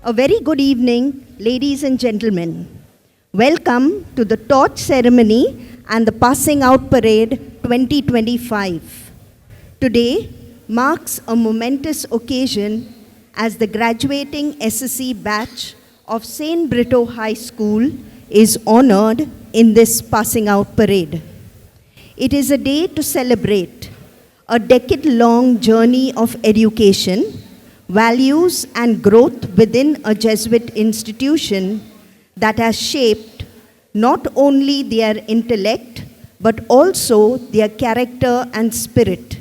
A very good evening, ladies and gentlemen. Welcome to the torch ceremony and the passing out parade 2025. Today marks a momentous occasion as the graduating SSC batch of St. Britto High School is honored in this passing out parade. It is a day to celebrate a decade-long journey of education, values and growth within a Jesuit institution that has shaped not only their intellect but also their character and spirit.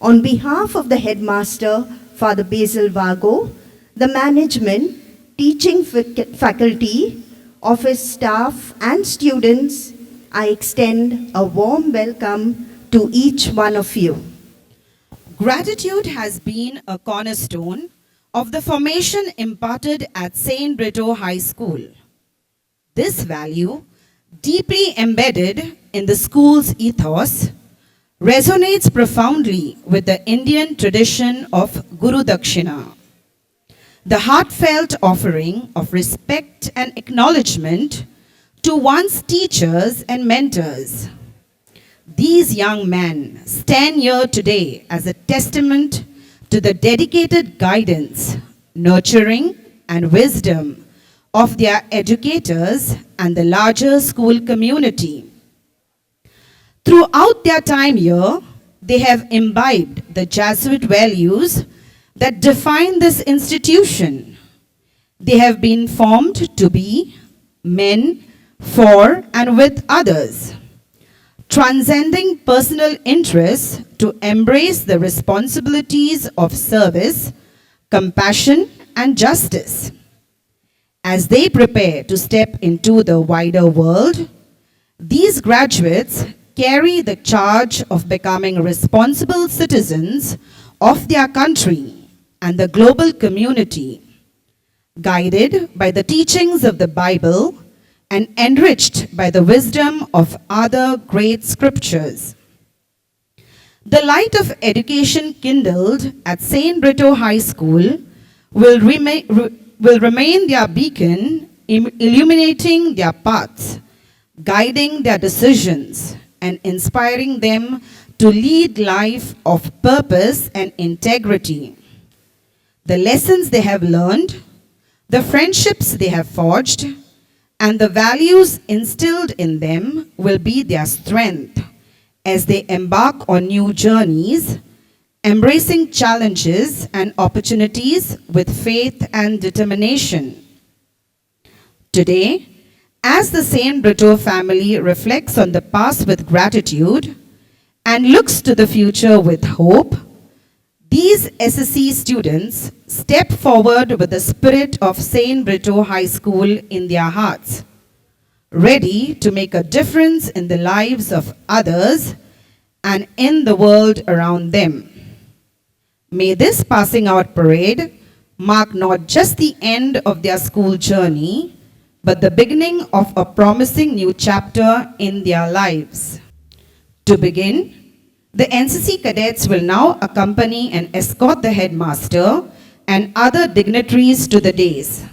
On behalf of the Headmaster, Father Basil Vago, the management, teaching faculty, office staff and students, I extend a warm welcome to each one of you. Gratitude has been a cornerstone of the formation imparted at St. Britto High School. This value, deeply embedded in the school's ethos, resonates profoundly with the Indian tradition of Guru Dakshina, the heartfelt offering of respect and acknowledgement to one's teachers and mentors. These young men stand here today as a testament to the dedicated guidance, nurturing, and wisdom of their educators and the larger school community. Throughout their time here, they have imbibed the Jesuit values that define this institution. They have been formed to be men for and with others, transcending personal interests to embrace the responsibilities of service, compassion, and justice. As they prepare to step into the wider world, these graduates carry the charge of becoming responsible citizens of their country and the global community, guided by the teachings of the Bible and enriched by the wisdom of other great scriptures. The light of education kindled at St. Britto High School will remain their beacon, illuminating their paths, guiding their decisions, and inspiring them to lead life of purpose and integrity. The lessons they have learned, the friendships they have forged, and the values instilled in them will be their strength as they embark on new journeys, embracing challenges and opportunities with faith and determination. Today, as the St. Britto family reflects on the past with gratitude and looks to the future with hope, these SSC students step forward with the spirit of St. Britto High School in their hearts, ready to make a difference in the lives of others and in the world around them. May this passing out parade mark not just the end of their school journey, but the beginning of a promising new chapter in their lives. To begin, the NCC cadets will now accompany and escort the headmaster and other dignitaries to the dais.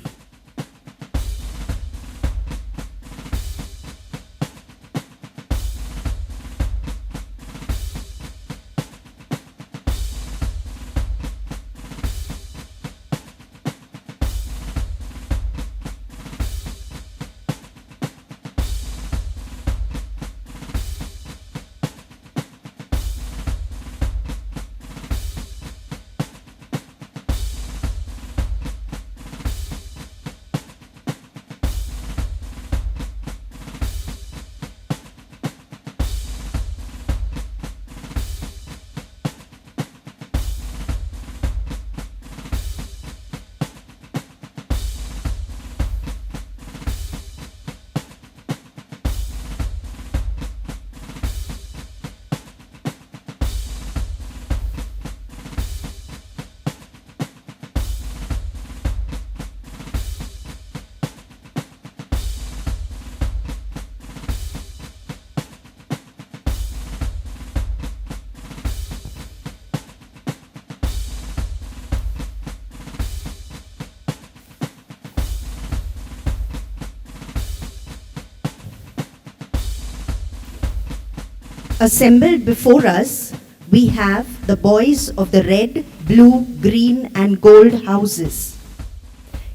Assembled before us, we have the boys of the red, blue, green, and gold houses.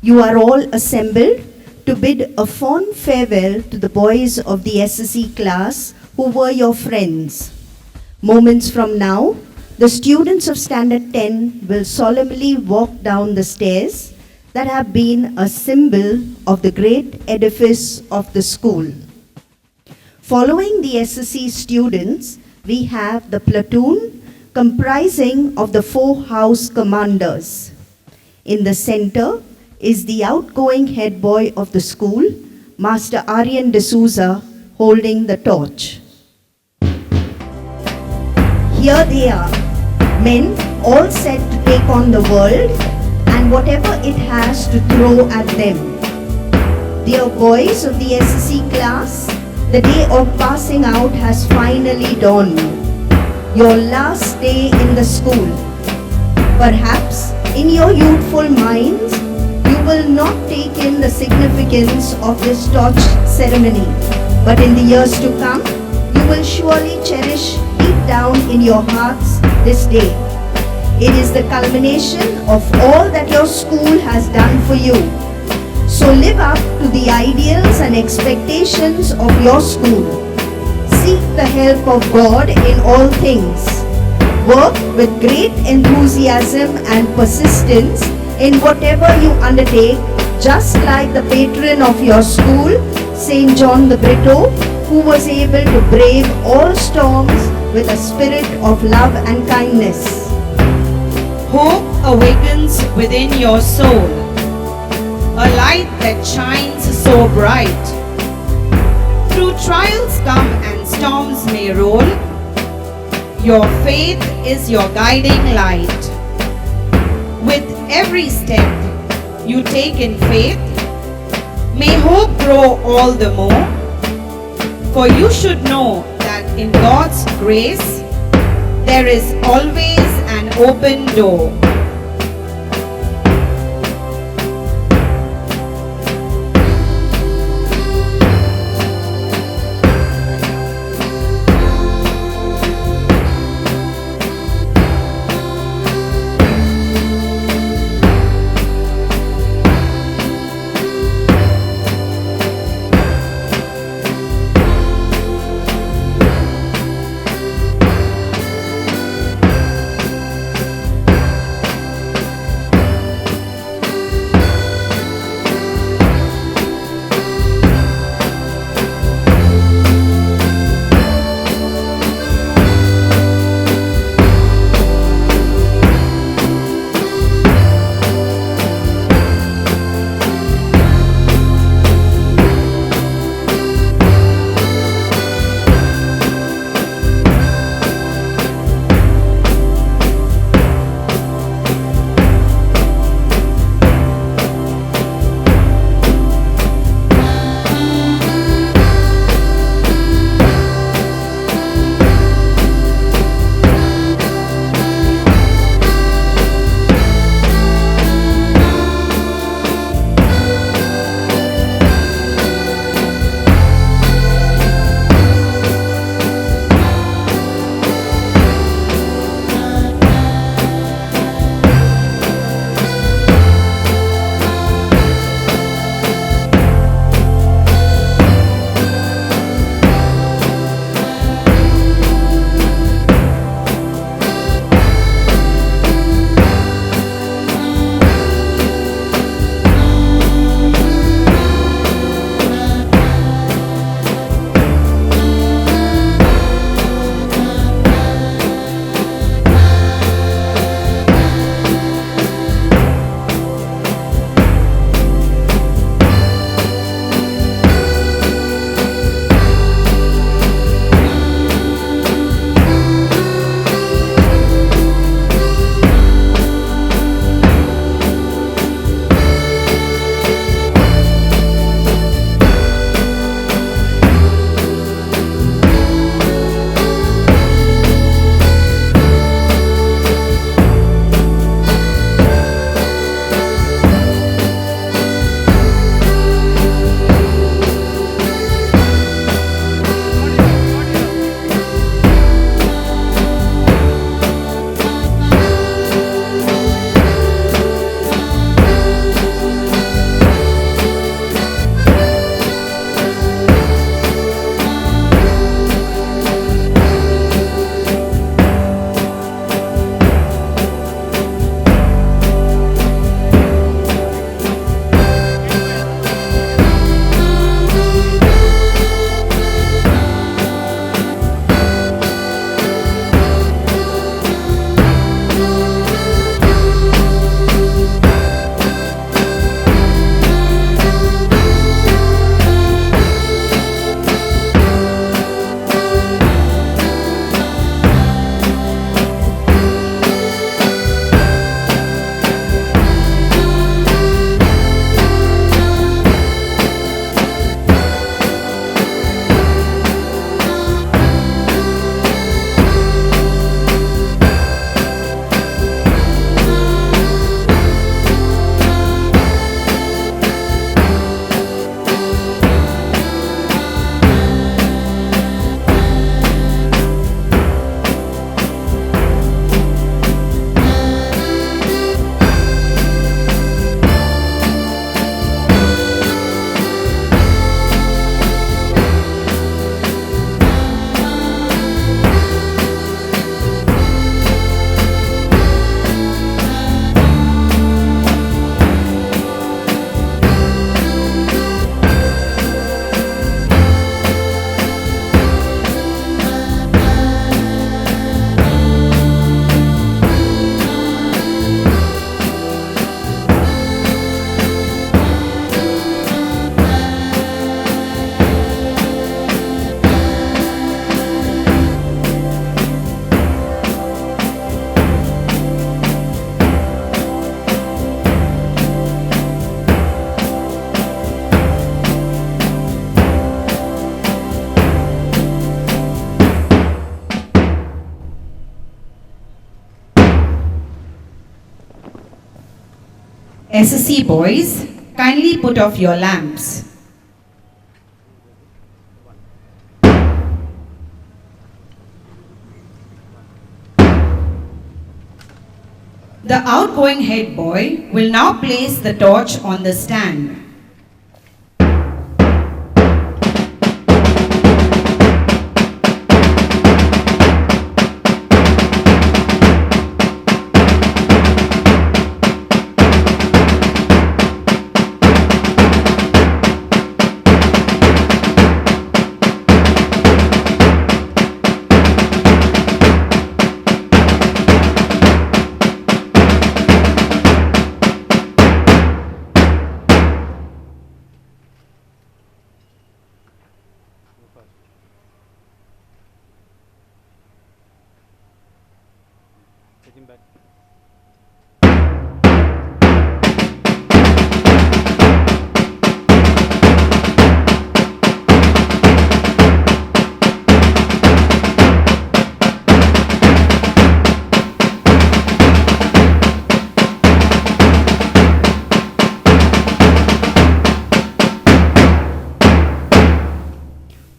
You are all assembled to bid a fond farewell to the boys of the SSE class who were your friends. Moments from now, the students of Standard 10 will solemnly walk down the stairs that have been a symbol of the great edifice of the school. Following the SSE students, we have the platoon comprising of the 4 house commanders. In the center is the outgoing head boy of the school, Master Aryan D'Souza, holding the torch. Here they are, men all set to take on the world and whatever it has to throw at them. Dear boys of the SSE class, the day of passing out has finally dawned. Your last day in the school. Perhaps in your youthful minds, you will not take in the significance of this torch ceremony, but in the years to come, you will surely cherish deep down in your hearts this day. It is the culmination of all that your school has done for you. So live up to the ideals and expectations of your school. Seek the help of God in all things. Work with great enthusiasm and persistence in whatever you undertake, just like the patron of your school, St. John the Britto, who was able to brave all storms with a spirit of love and kindness. Hope awakens within your soul, a light that shines so bright. Through trials come and storms may roll, your faith is your guiding light. With every step you take in faith, may hope grow all the more, for you should know that in God's grace there is always an open door. SSC boys, kindly put off your lamps. The outgoing head boy will now place the torch on the stand.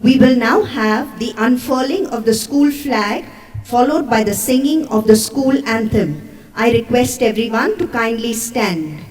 We will now have the unfurling of the school flag, followed by the singing of the school anthem. I request everyone to kindly stand.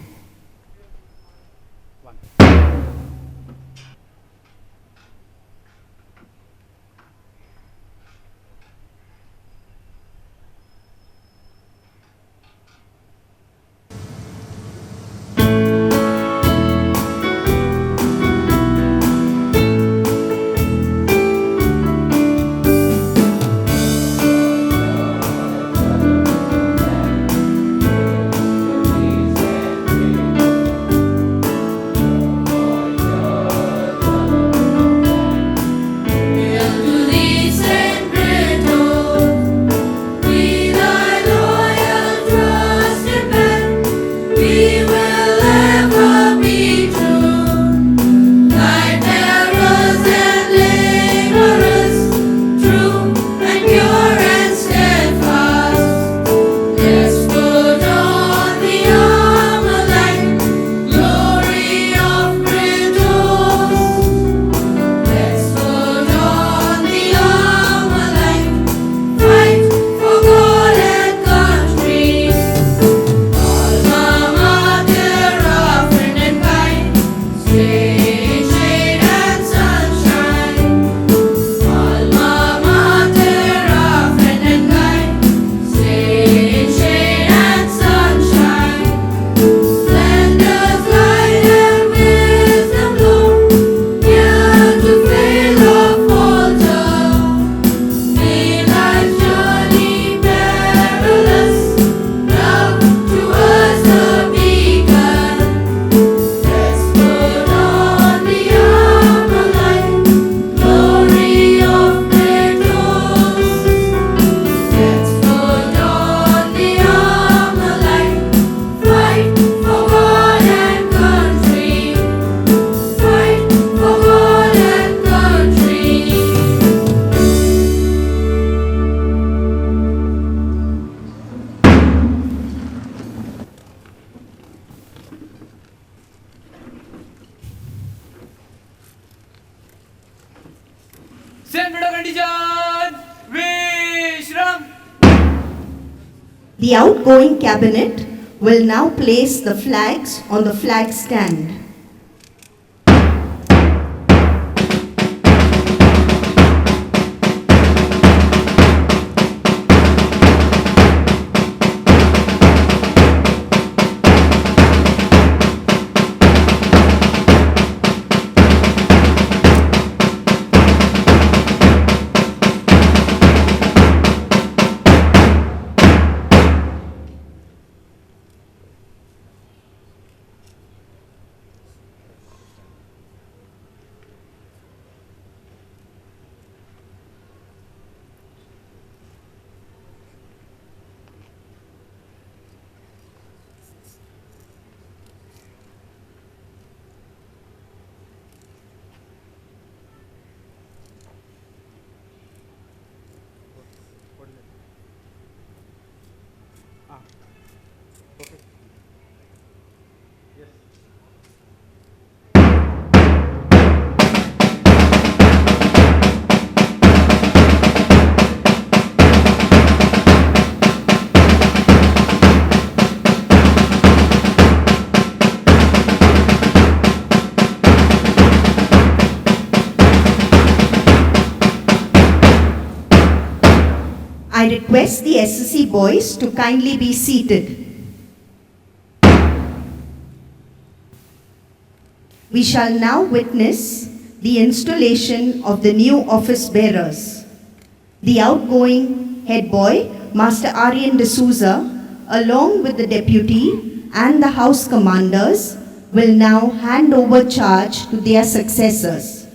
The outgoing cabinet will now place the flags on the flag stand. I request the SSC boys to kindly be seated. We shall now witness the installation of the new office bearers. The outgoing head boy, Master Aryan D'Souza, along with the deputy and the house commanders, will now hand over charge to their successors.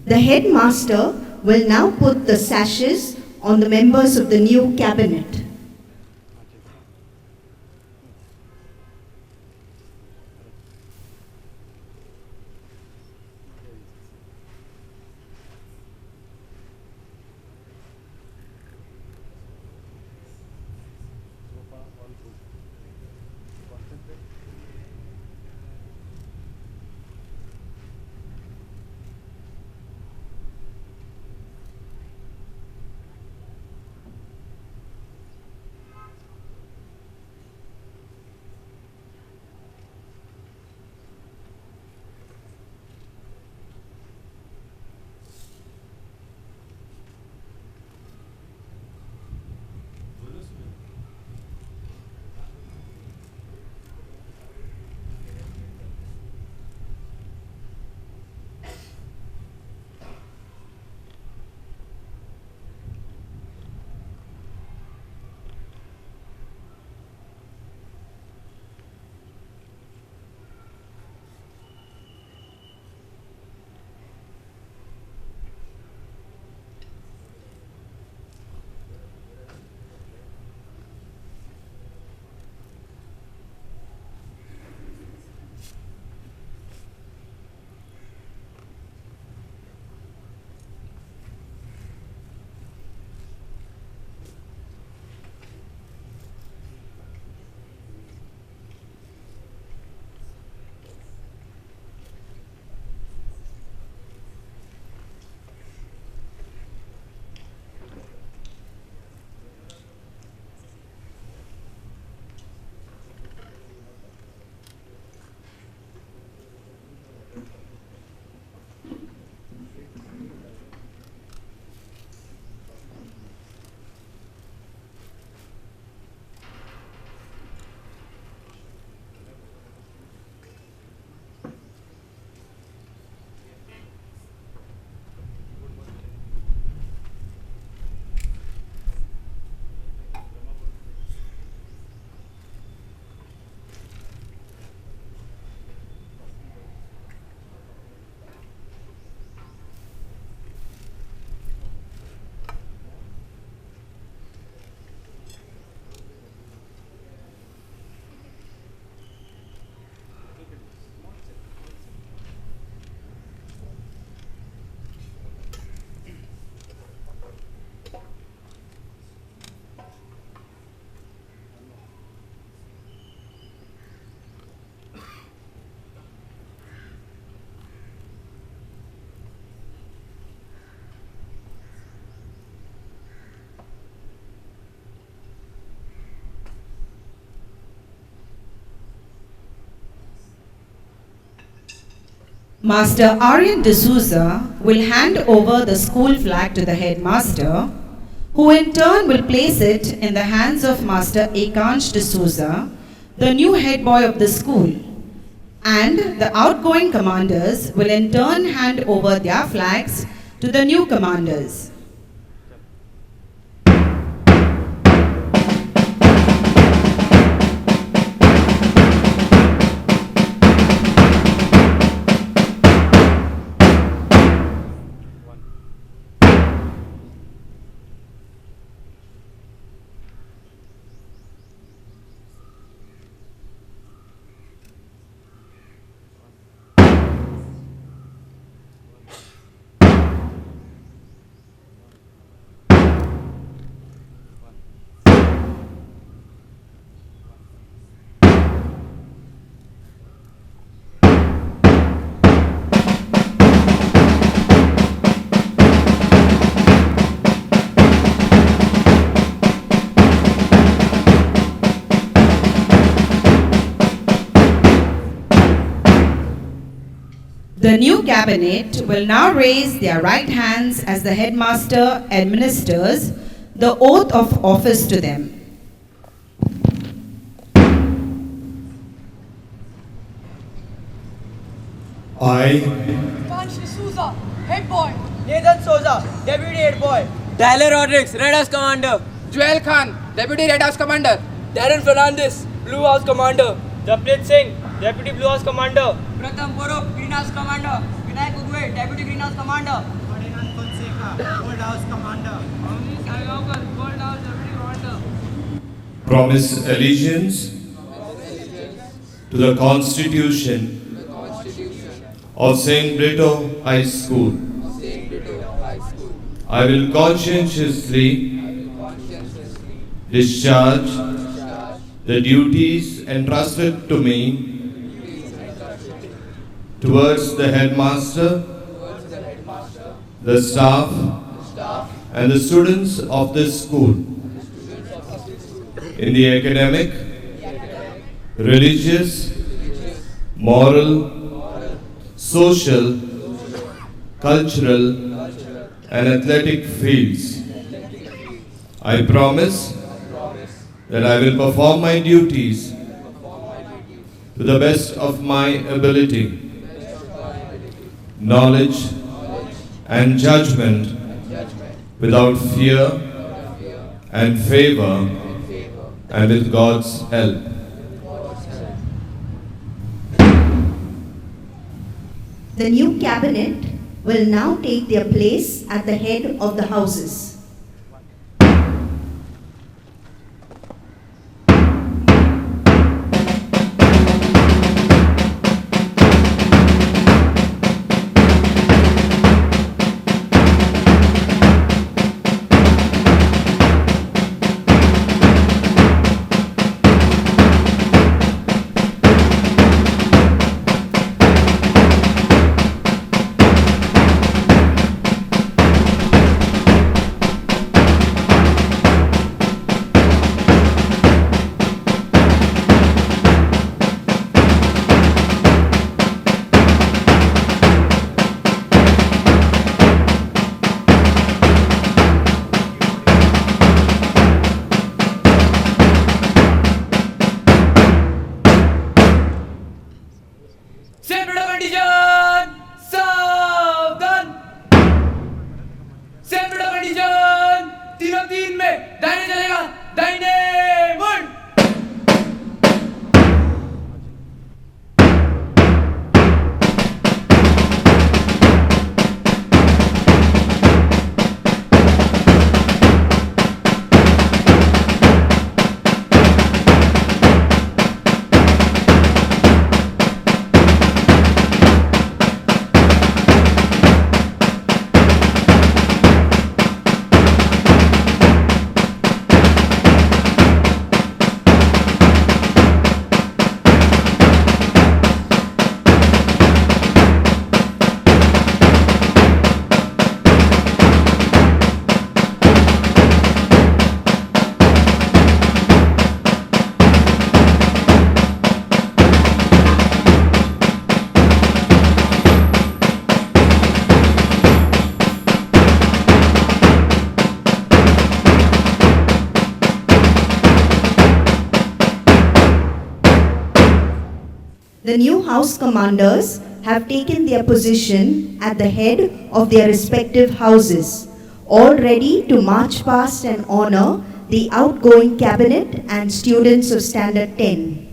The headmaster will now put the sashes on the members of the new cabinet. Master Aryan D'Souza will hand over the school flag to the headmaster, who in turn will place it in the hands of Master Ekansh D'Souza, the new head boy of the school. And the outgoing commanders will in turn hand over their flags to the new commanders. The new cabinet will now raise their right hands as the headmaster administers the oath of office to them. I, Kansh D'Souza, head boy. Nathan Souza, Deputy Head Boy. Tyler Rodriguez, Red House Commander. Joel Khan, Deputy Red House Commander. Darren Fernandez, Blue House Commander. Japlit Singh, Deputy Blue House Commander. Pratham Porok, Green House Commander. Vinayak Udwe, Deputy Green House Commander. Ferdinand Fonseca, Gold House Commander. Amnish Salgaonkar, Gold House Deputy Commander. promise allegiance to the Constitution of St. Britto High School. I will conscientiously discharge the duties entrusted to me towards the headmaster, the staff, and the students of this school in the academic, religious, moral, social, cultural, and athletic fields. I promise that I will perform my duties to the best of my ability, knowledge, and judgment, without fear and favor, and with God's help. The new cabinet will now take their place at the head of the houses. St. Britto condition! सावधान! St. Britto condition! 3-3 में दाहिने चलेगा, दाहिने मुड़! The new house commanders have taken their position at the head of their respective houses, all ready to march past and honor the outgoing cabinet and students of Standard 10.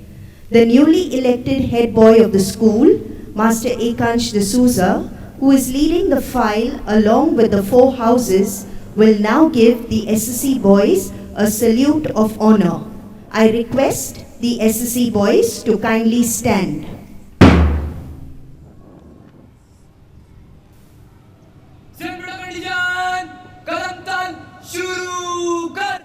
The newly elected head boy of the school, Master Ekansh D'Souza, who is leading the file along with the 4 houses, will now give the SSC boys a salute of honor. I request the SSC boys to kindly stand. सेलिब्रेट कंडीशन कदम ताल शुरू कर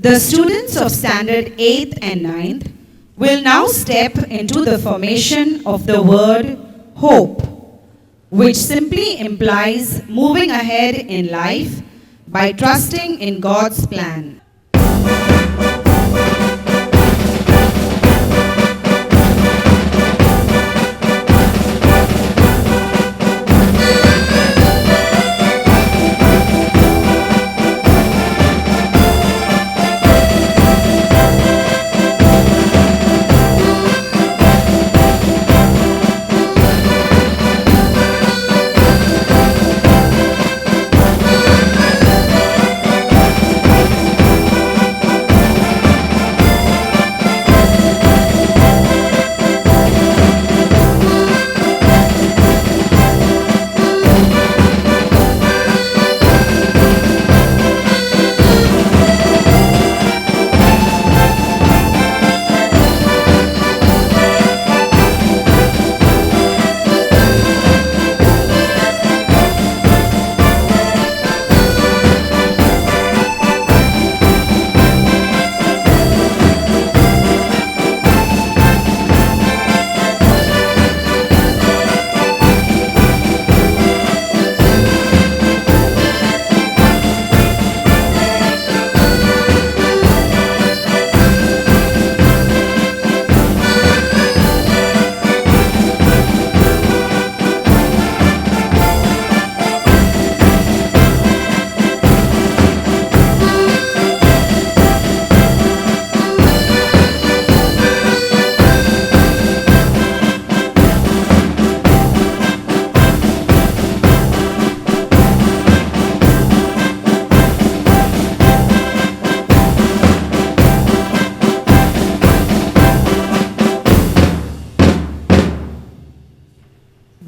The students of Standard 8th and 9th will now step into the formation of the word hope, which simply implies moving ahead in life by trusting in God's plan.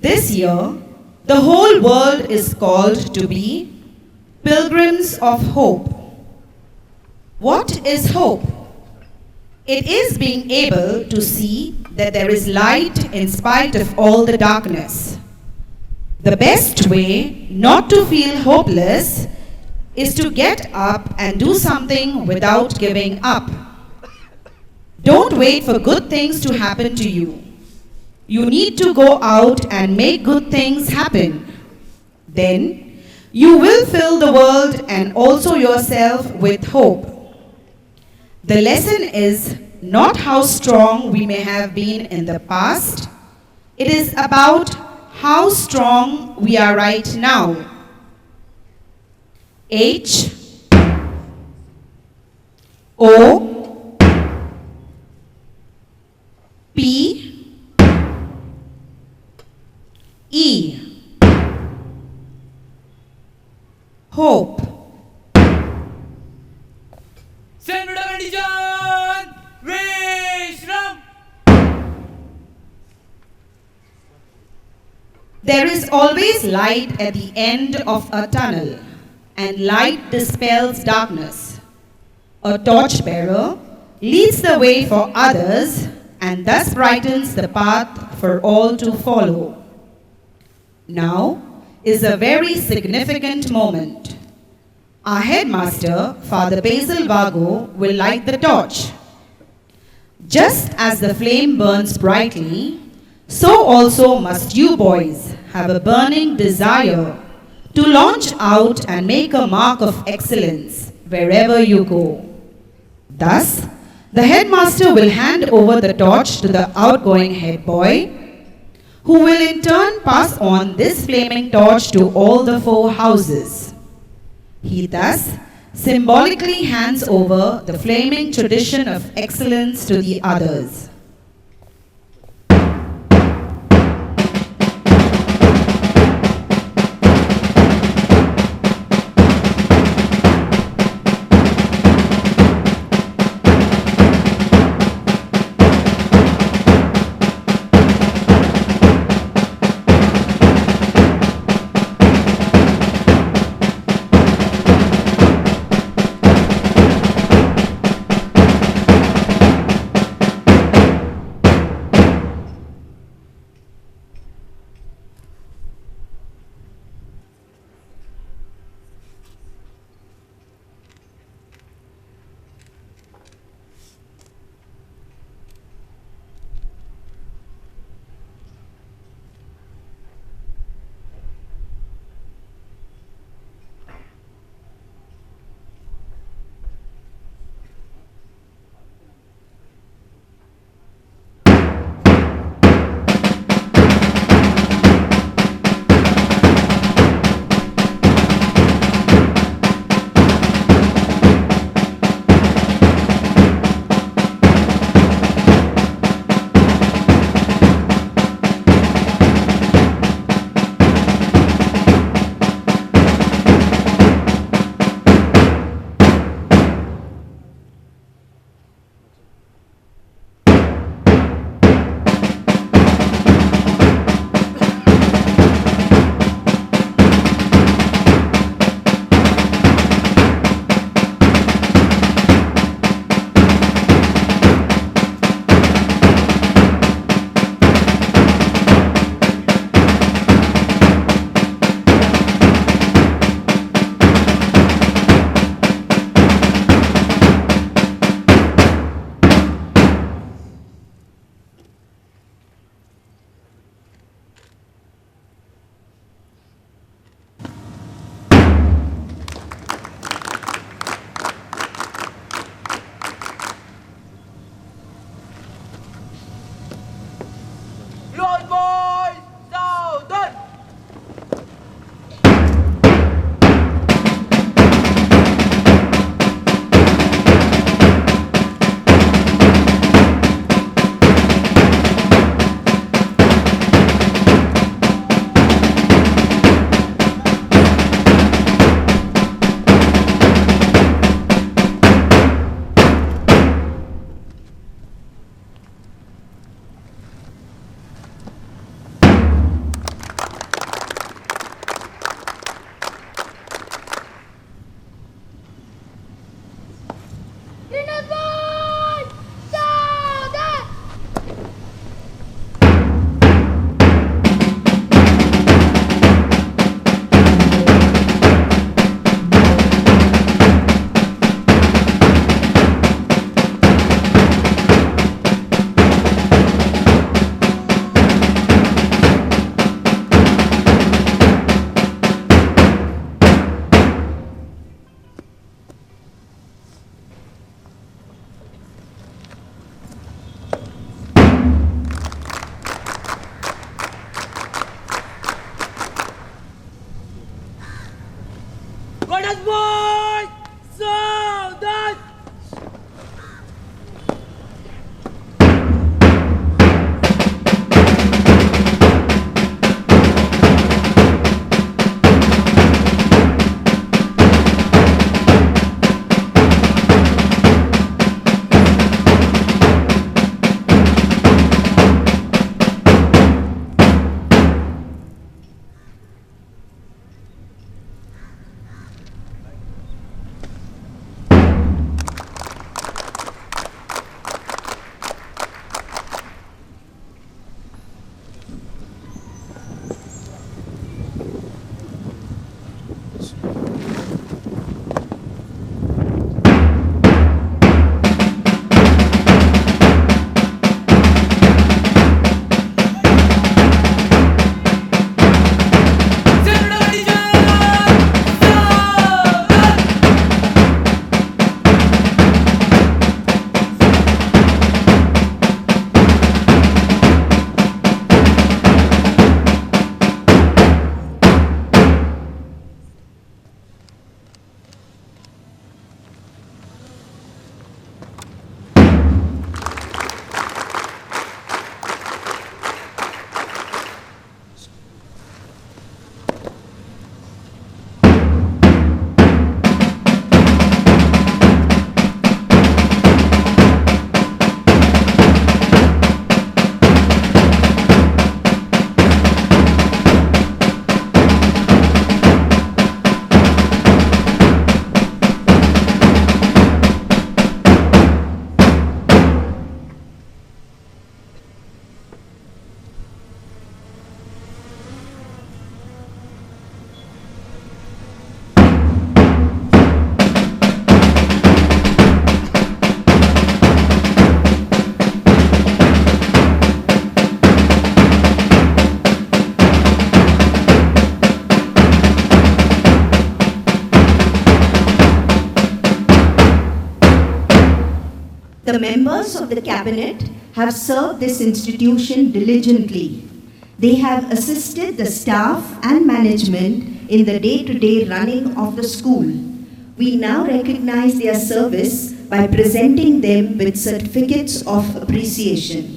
This year, the whole world is called to be pilgrims of hope. What is hope? It is being able to see that there is light in spite of all the darkness. The best way not to feel hopeless is to get up and do something without giving up. Don't wait for good things to happen to you. You need to go out and make good things happen. Then you will fill the world and also yourself with hope. The lesson is not how strong we may have been in the past. It is about how strong we are right now. H O P E hope. Senator Condition! Vishram! There is always light at the end of a tunnel, and light dispels darkness. A torchbearer leads the way for others and thus brightens the path for all to follow. Now is a very significant moment. Our headmaster, Father Basil Vago, will light the torch. Just as the flame burns brightly, so also must you boys have a burning desire to launch out and make a mark of excellence wherever you go. Thus, the headmaster will hand over the torch to the outgoing head boy, who will in turn pass on this flaming torch to all the 4 houses. He thus symbolically hands over the flaming tradition of excellence to the others. boy! Saudade! The members of the cabinet have served this institution diligently. They have assisted the staff and management in the day-to-day running of the school. We now recognize their service by presenting them with certificates of appreciation.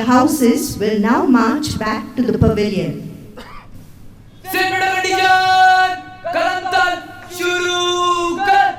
houses will now march back to the pavilion. सेनमेडा कंडीशन कलम ताल शुरू कर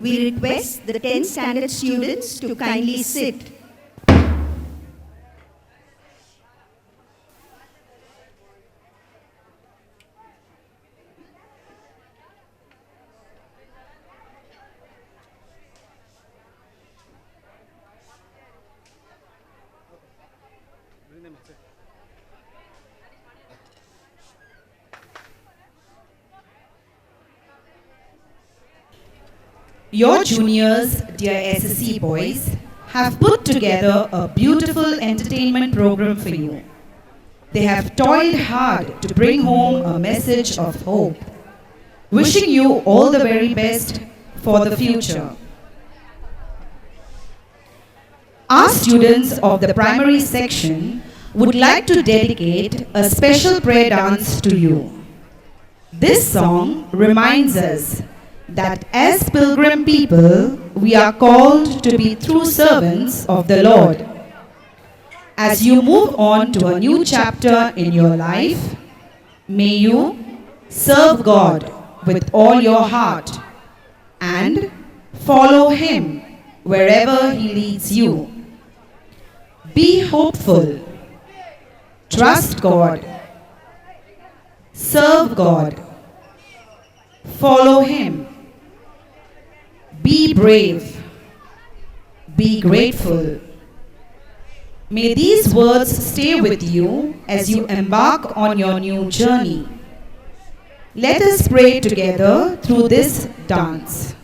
We request the 10th standard students to kindly sit. Your juniors, dear SSC boys, have put together a beautiful entertainment program for you. They have toiled hard to bring home a message of hope. Wishing you all the very best for the future. Our students of the primary section would like to dedicate a special prayer dance to you. This song reminds us that as pilgrim people, we are called to be true servants of the Lord. As you move on to a new chapter in your life, may you serve God with all your heart and follow Him wherever He leads you. Be hopeful, trust God, serve God, follow Him. Be brave. Be grateful. May these words stay with you as you embark on your new journey. Let us pray together through this dance.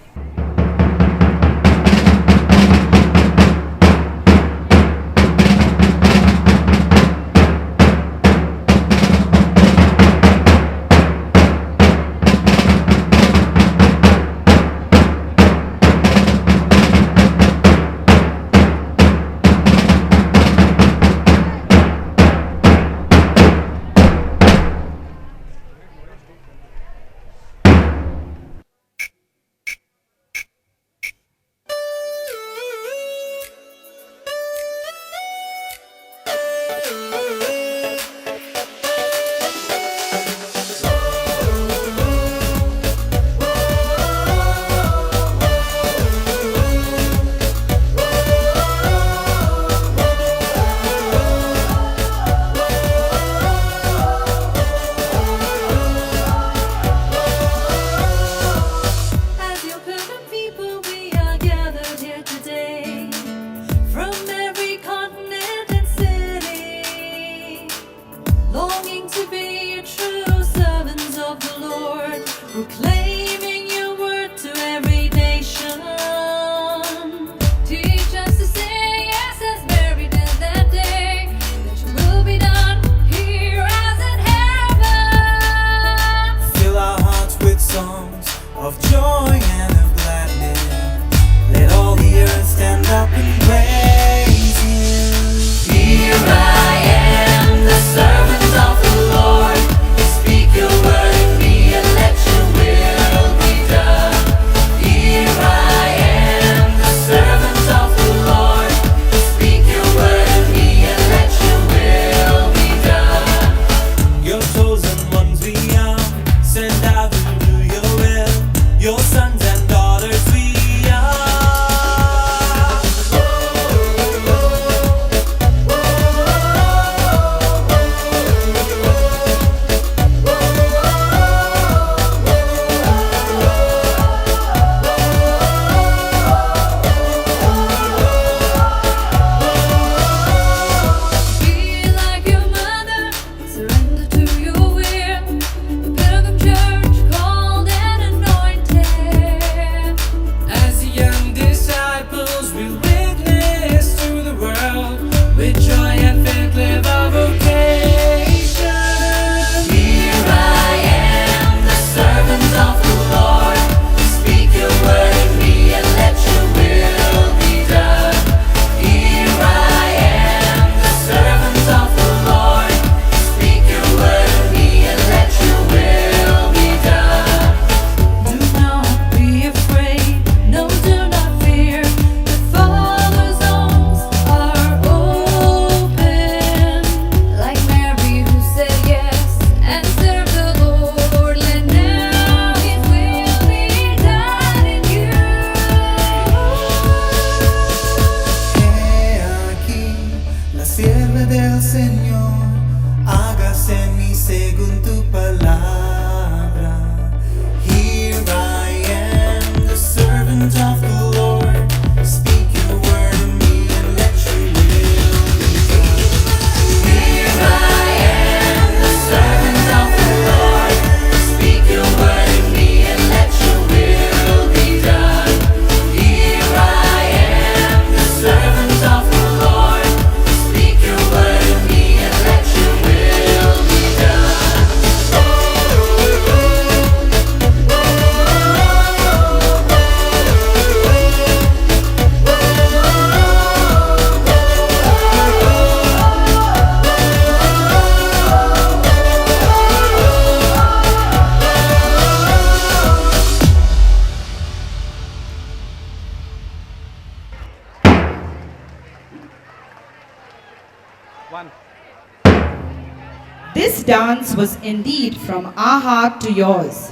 This dance was indeed from our heart to yours.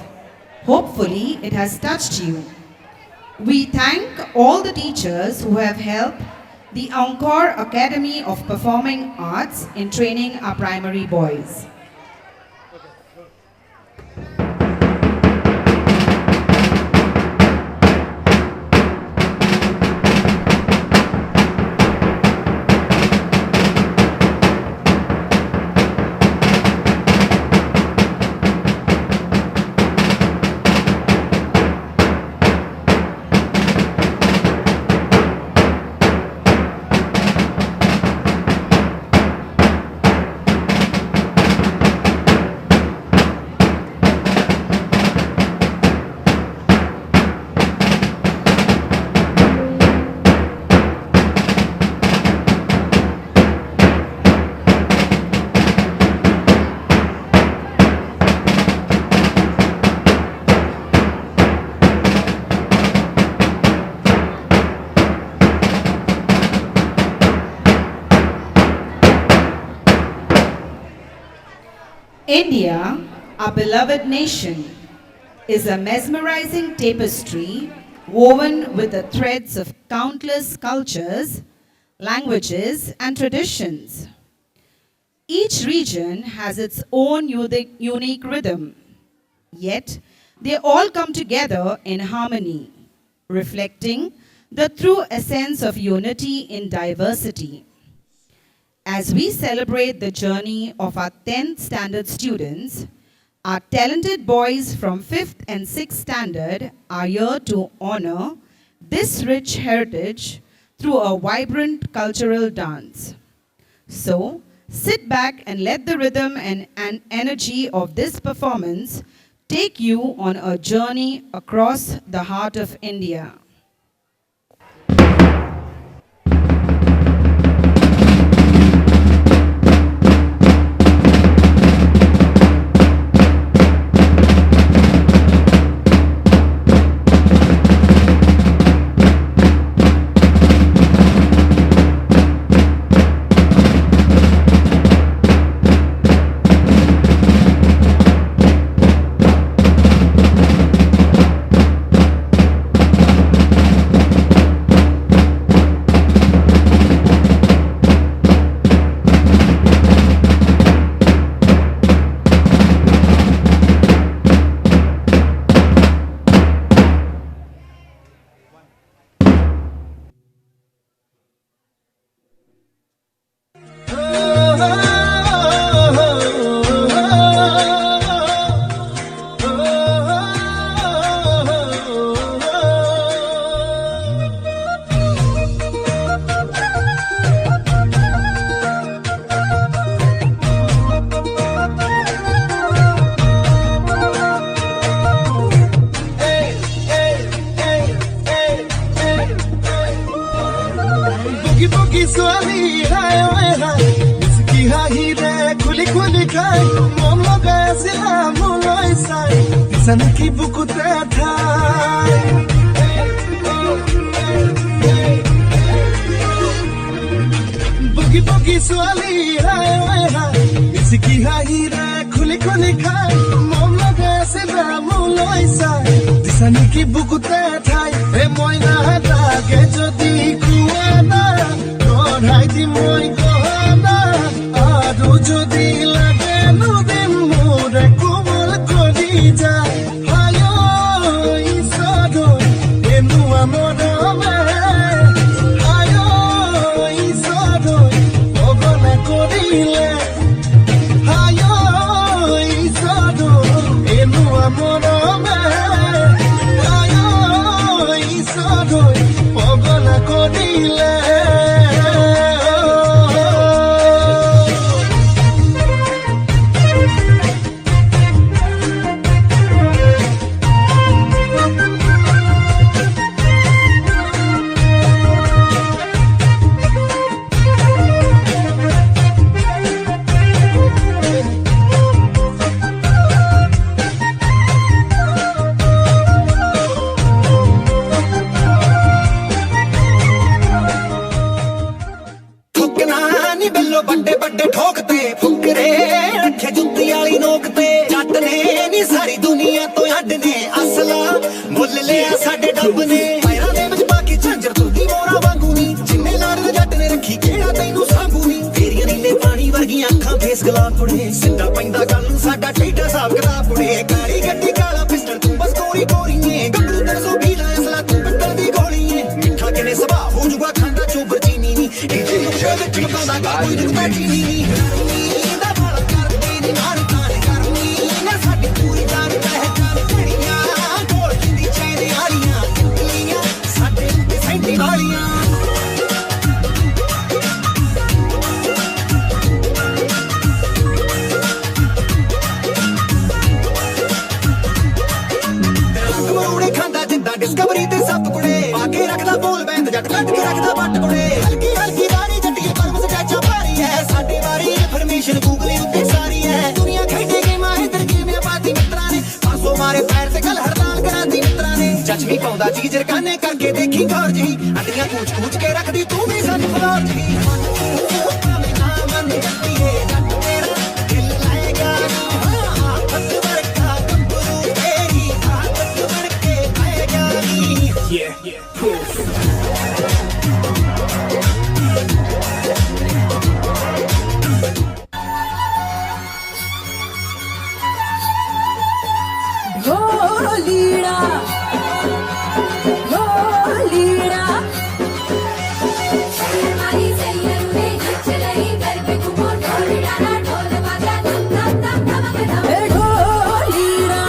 Hopefully, it has touched you. We thank all the teachers who have helped the Encore Academy of Performing Arts in training our primary boys. India, our beloved nation, is a mesmerizing tapestry woven with the threads of countless cultures, languages, and traditions. Each region has its own unique rhythm, yet they all come together in harmony, reflecting the true essence of unity in diversity. As we celebrate the journey of our 10th standard students, our talented boys from 5th and 6th standard are here to honor this rich heritage through a vibrant cultural dance. So, sit back and let the rhythm and energy of this performance take you on a journey across the heart of India. रखे जुत्ती वाली नोक ते जट ने नी सारी दुनिया तो हट ने असला मुल लिया साडे डब ने पैरां दे विच पाके झांजर तुरदी मोरा वांगू नी जिन्ने लाड़ दे जट ने रखी केड़ा तैनू सांगू नी तेरियां नीले पानी वर्गियां अखां फेस गुलाब कुड़े सिद्धा पैंदा गल नू साडा टेढ़ा साफ किताब कुड़े काली गड्डी काला पिस्टल तू बस गोरी गोरीए गबरू 320 ला असला तू पिस्टल दी गोलीए मिठा किने सुभाव हो जुगा खांदा चोबर चीनी नी इथे लुके विच मकांदा कोई जुगदा चीनी नी दा बाल करदी नी मार तान करनी ना साडी पूरी जान पहचान घड़ियां कोल जिंदी चैन आलियां टिकलियां साडे ते सैंटी वालियां डिस्कवरी ते सब कुड़े आके रखदा बोल बैंड जट कट के रखदा बट कुड़े हल्की हल्की दाढ़ी जट्टी परम सटाचा भारी है साडे बारी इन्फॉर्मेशन गूगल उत्ते सारी है दुनिया खेडे गेम इधर गेम पाती मित्रा ने 500 मारे पैर ते कल हड़ताल कराती मित्रा ने जच भी पाउंदा चीज रकाने करके देखी गौर जी अड्डियां कूच कूच के रखदी तू भी सन फ्लोर जी मैं ना मन जट्टी है जट तेरा दिल लाएगा आफत वर्का गंबरू तेरी आदत वर्के आएगा Yeah, proof. ढोलीड़ा ढोलीड़ा हमारी सैयद में नच रही घर पे घूमो ढोलीड़ा ना ढोल बजा धम धम धम धमक धम ढोलीड़ा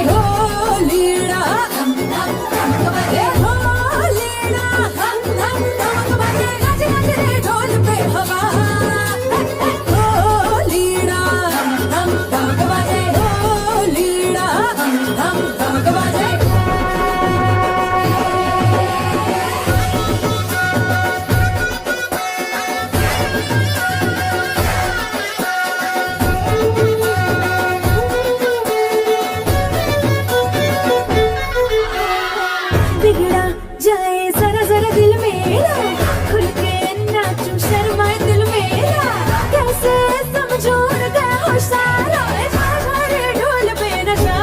ढोलीड़ा धम धम धमक बजे ढोलीड़ा धम धम धमक बजे नच नच रे ढोल पे हवा ढोलीड़ा धम धम धमक बजे ढोलीड़ा धम धम धमक बजे बिगड़ा जाए जरा जरा दिल मेरा खुल के नाचूं शर्माए दिल मेरा कैसे समझो गए हो सारा हमारे ढोल पे नशा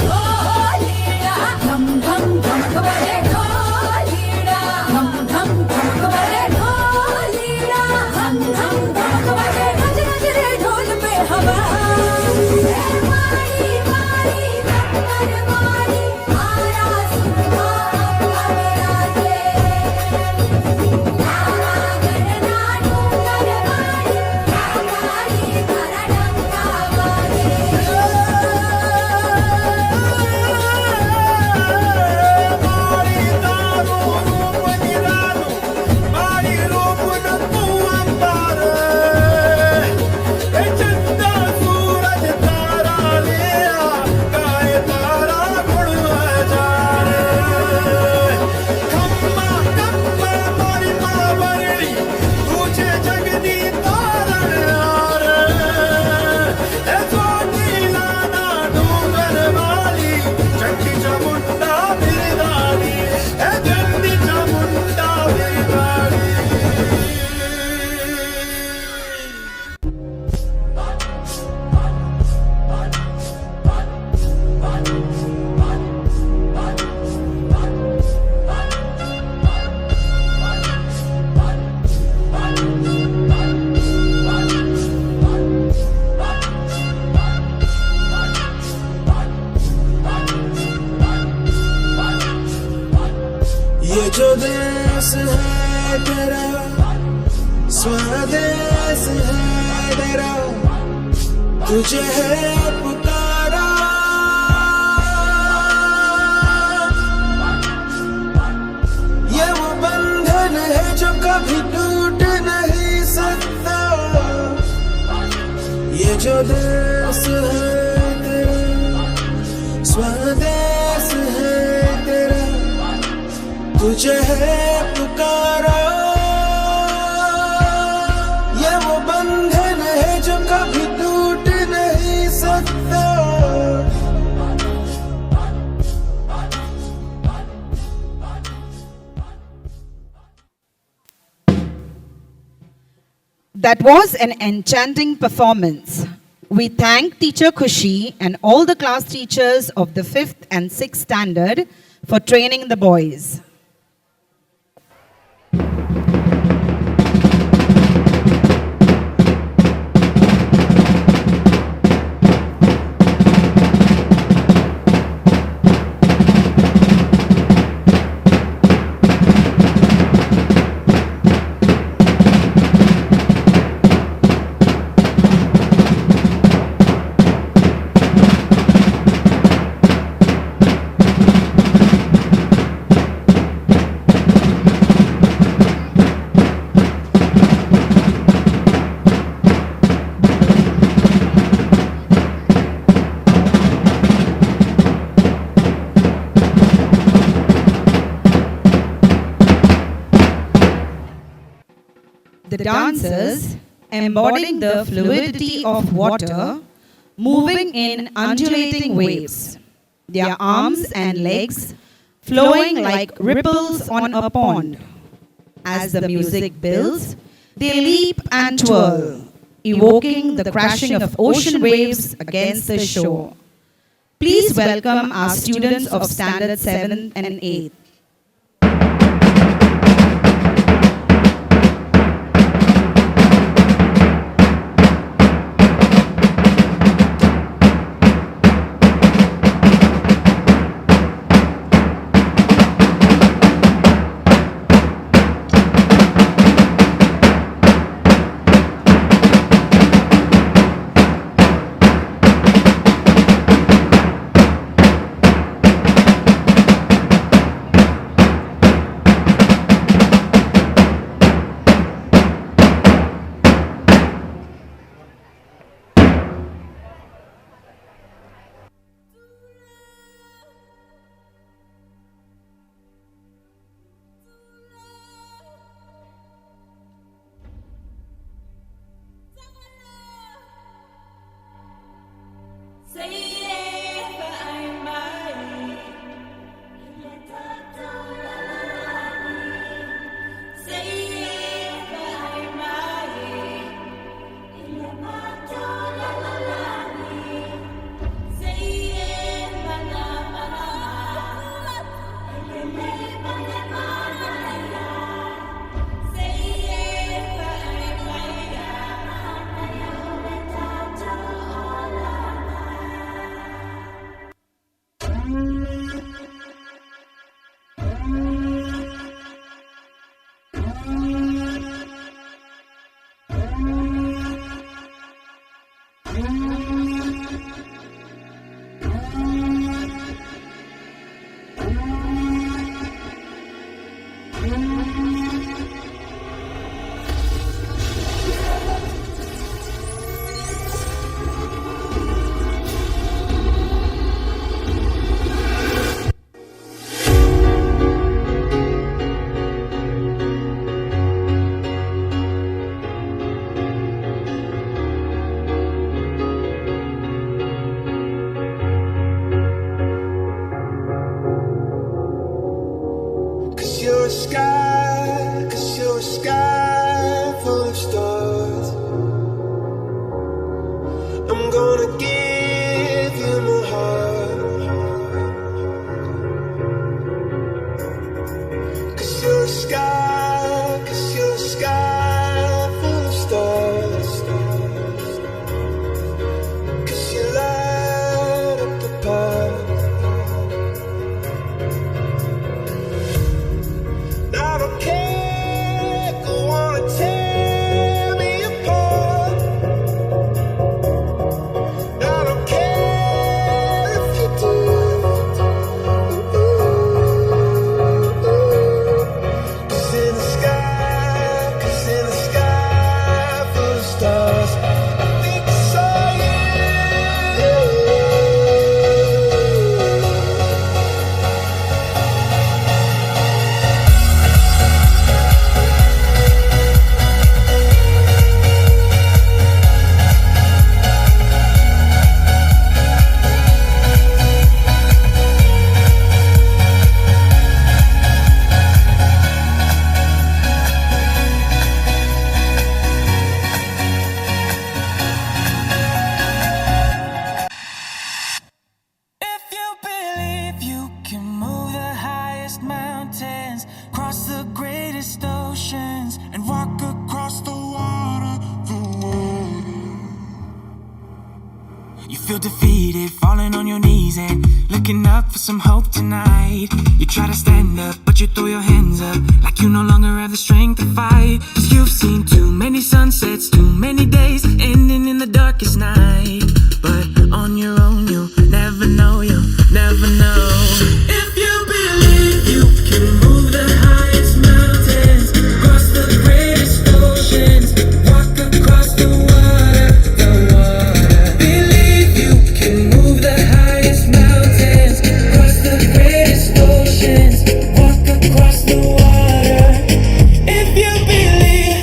ढोलीड़ा धम धम धमक बजे ढोलीड़ा धम धम धमक बजे ढोलीड़ा धम धम धमक बजे नच नच रे ढोल पे हवा मारी मारी कर मारी आरा सुनवा मेरा दे नारा गणना डूंगर मारी आगारी करडंका वाले मारी दारू रूप निरालू मारी रूप न तू अंबर ए चंदा सूरज तारा लिया गाए तारा गुण हजार खम्मा खम्मा मारी मावरी तुझे जगदी तारण यार ए जोटी लाना डूंगर वाली चंडी चामुंडा बिरदारी ए चंडी चामुंडा बिरदारी ये जो देश है तेरा स्वदेश है तेरा तुझे है पुकारा ये वो बंधन है जो कभी टूट नहीं सकता ये जो देश है तेरा स्वदेश है तेरा तुझे है पुकारा ये वो बंधन है जो कभी टूट नहीं सकता That was an enchanting performance. We thank Teacher Kushi and all the class teachers of the 5th and 6th standard for training the boys. The dancers, embodying the fluidity of water, moving in undulating waves, their arms and legs flowing like ripples on a pond. As the music builds, they leap and twirl, evoking the crashing of ocean waves against the shore. Please welcome our students of Standard 7 and 8. You're a sky full of stars. I'm gonna give you my heart. 'Cause you're a sky full of stars. 'Cause you light up the path. I don't care, go defeated, falling on your knees and looking up for some hope tonight. You try to stand up, but you throw your hands up like you no longer have the strength to fight. 'Cause you've seen too many sunsets, too many days ending in the darkest night. But on your own, you'll never know, you'll never know. If you believe you can move the highest mountains, cross the greatest oceans, walk across the water, the water. Believe you can move the highest mountains, cross the greatest oceans, walk across the water. If you believe.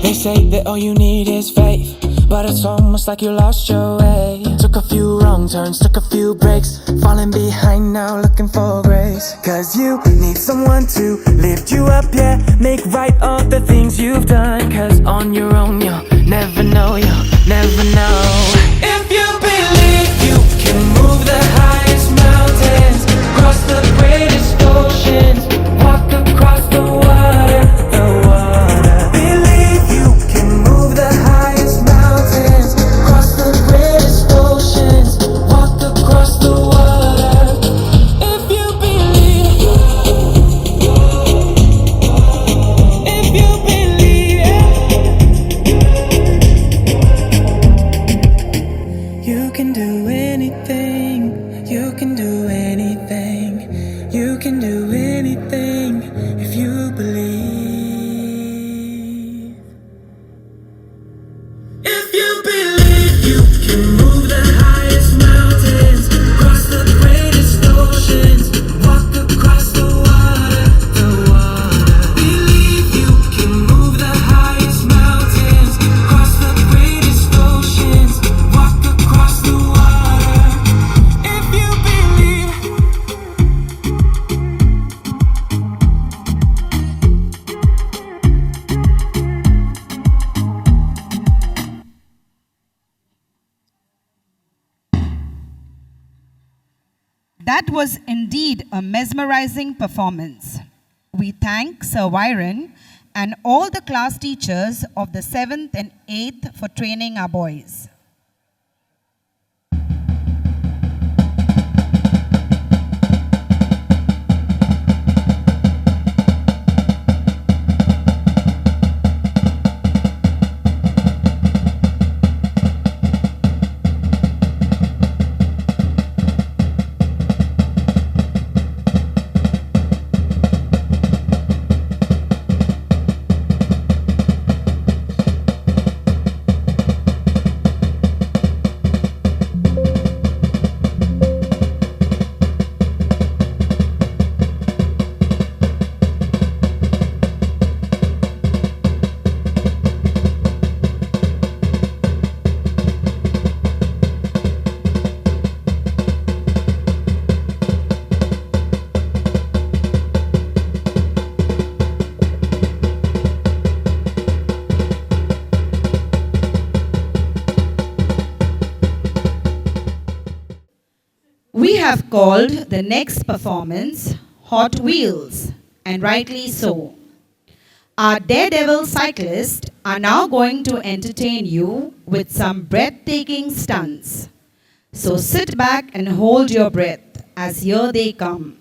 They say that all you need is faith, but it's almost like you lost your way. Took a few wrong turns, took a few breaks, falling behind now looking for grace. 'Cause you need someone to lift you up, yeah, make right all the things you've done. 'Cause on your own you'll never know, you'll never know. If you believe you can move the highest mountains, cross the greatest oceans, walk across the water, the water. Believe you can move the highest mountains, cross the greatest oceans, walk across the water. If you believe, if you believe, you can do anything, you can do anything, you can do anything if you believe. If you believe you can move the highest mountains, cross the greatest oceans, walk across the water, the water. Believe you can move the highest mountains, cross the greatest oceans, walk across the water. If you believe. That was indeed a mesmerizing performance. We thank Sir Byron and all the class teachers of the 7th and 8th for training our boys. We have called the next performance Hot Wheels, and rightly so. Our daredevil cyclists are now going to entertain you with some breathtaking stunts. So sit back and hold your breath as here they come.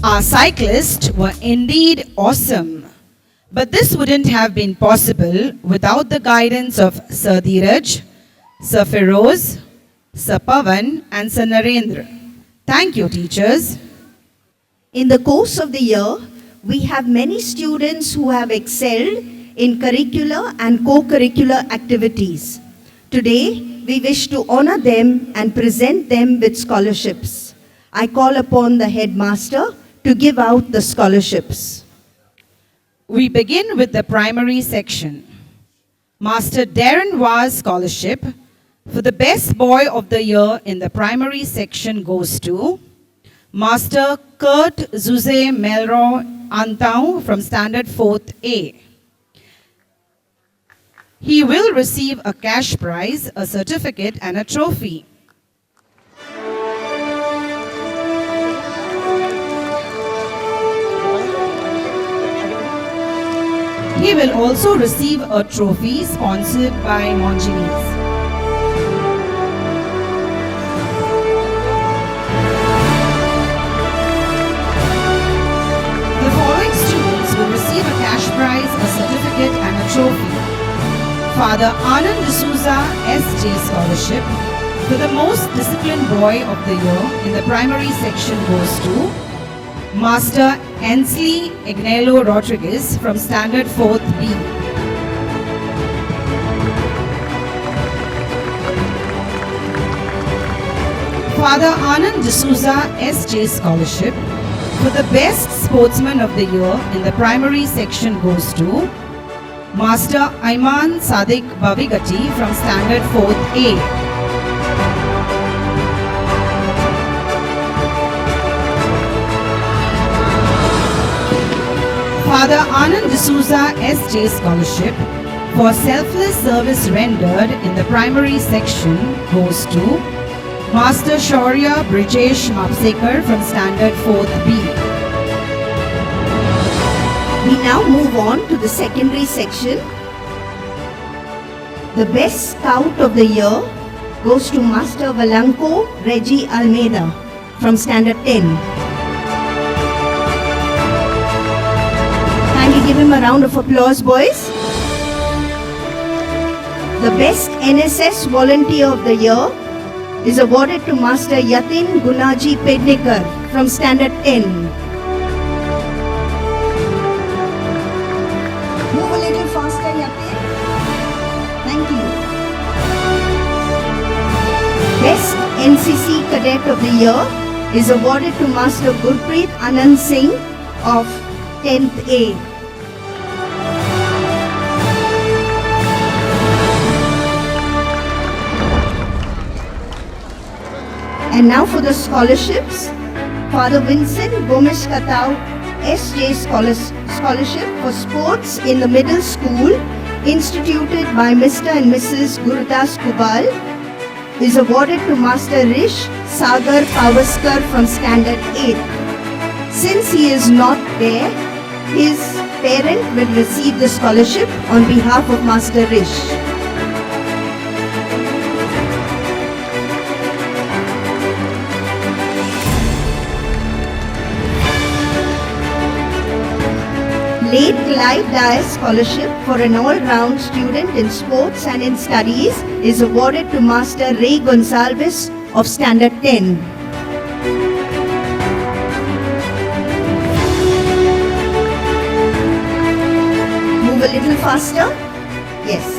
Our cyclists were indeed awesome. But this wouldn't have been possible without the guidance of Sir Dheeraj, Sir Feroz, Sir Pavan and Sir Narendra. Thank you, teachers. In the course of the year, we have many students who have excelled in curricular and co-curricular activities. Today, we wish to honor them and present them with scholarships. I call upon the headmaster to give out the scholarships. We begin with the primary section. Master Darren Wa's scholarship for the best boy of the year in the primary section goes to Master Kurt Zuze Melro Antau from Standard 4th A. He will receive a cash prize, a certificate and a trophy. He will also receive a trophy sponsored by Monginis. The following students will receive a cash prize, a certificate and a trophy. Father Anand D'Souza S.J. Scholarship for the most disciplined boy of the year in the primary section goes to Master Ensley Ignelo Rodriguez from Standard 4th B. Father Anand D'Souza S.J. Scholarship for the best sportsman of the year in the primary section goes to Master Ayman Sadiq Bavigati from Standard 4th A. Father Anand D'Souza S.J. Scholarship for selfless service rendered in the primary section goes to Master Shaurya Brijesh Mapsekar from Standard 4th B. We now move on to the secondary section. The best scout of the year goes to Master Valanco Reggie Almeida from Standard 10. Kindly give him a round of applause, boys. The best NSS volunteer of the year is awarded to Master Yatin Gunaji Pednekar from Standard 10. Move a little faster, Yatin. Thank you. Best NCC cadet of the year is awarded to Master Gurpreet Anand Singh of 10th A. And now for the scholarships. Father Vincent Gomes Katau S.J. Scholarship for sports in the middle school instituted by Mr. and Mrs. Gurudas Kubal is awarded to Master Rish Sagar Pavaskar from Standard 8. Since he is not there, his parent will receive the scholarship on behalf of Master Rish. Late Clive Dyer Scholarship for an all-round student in sports and in studies is awarded to Master Ray Gonsalves of Standard 10. Move a little faster. Yes.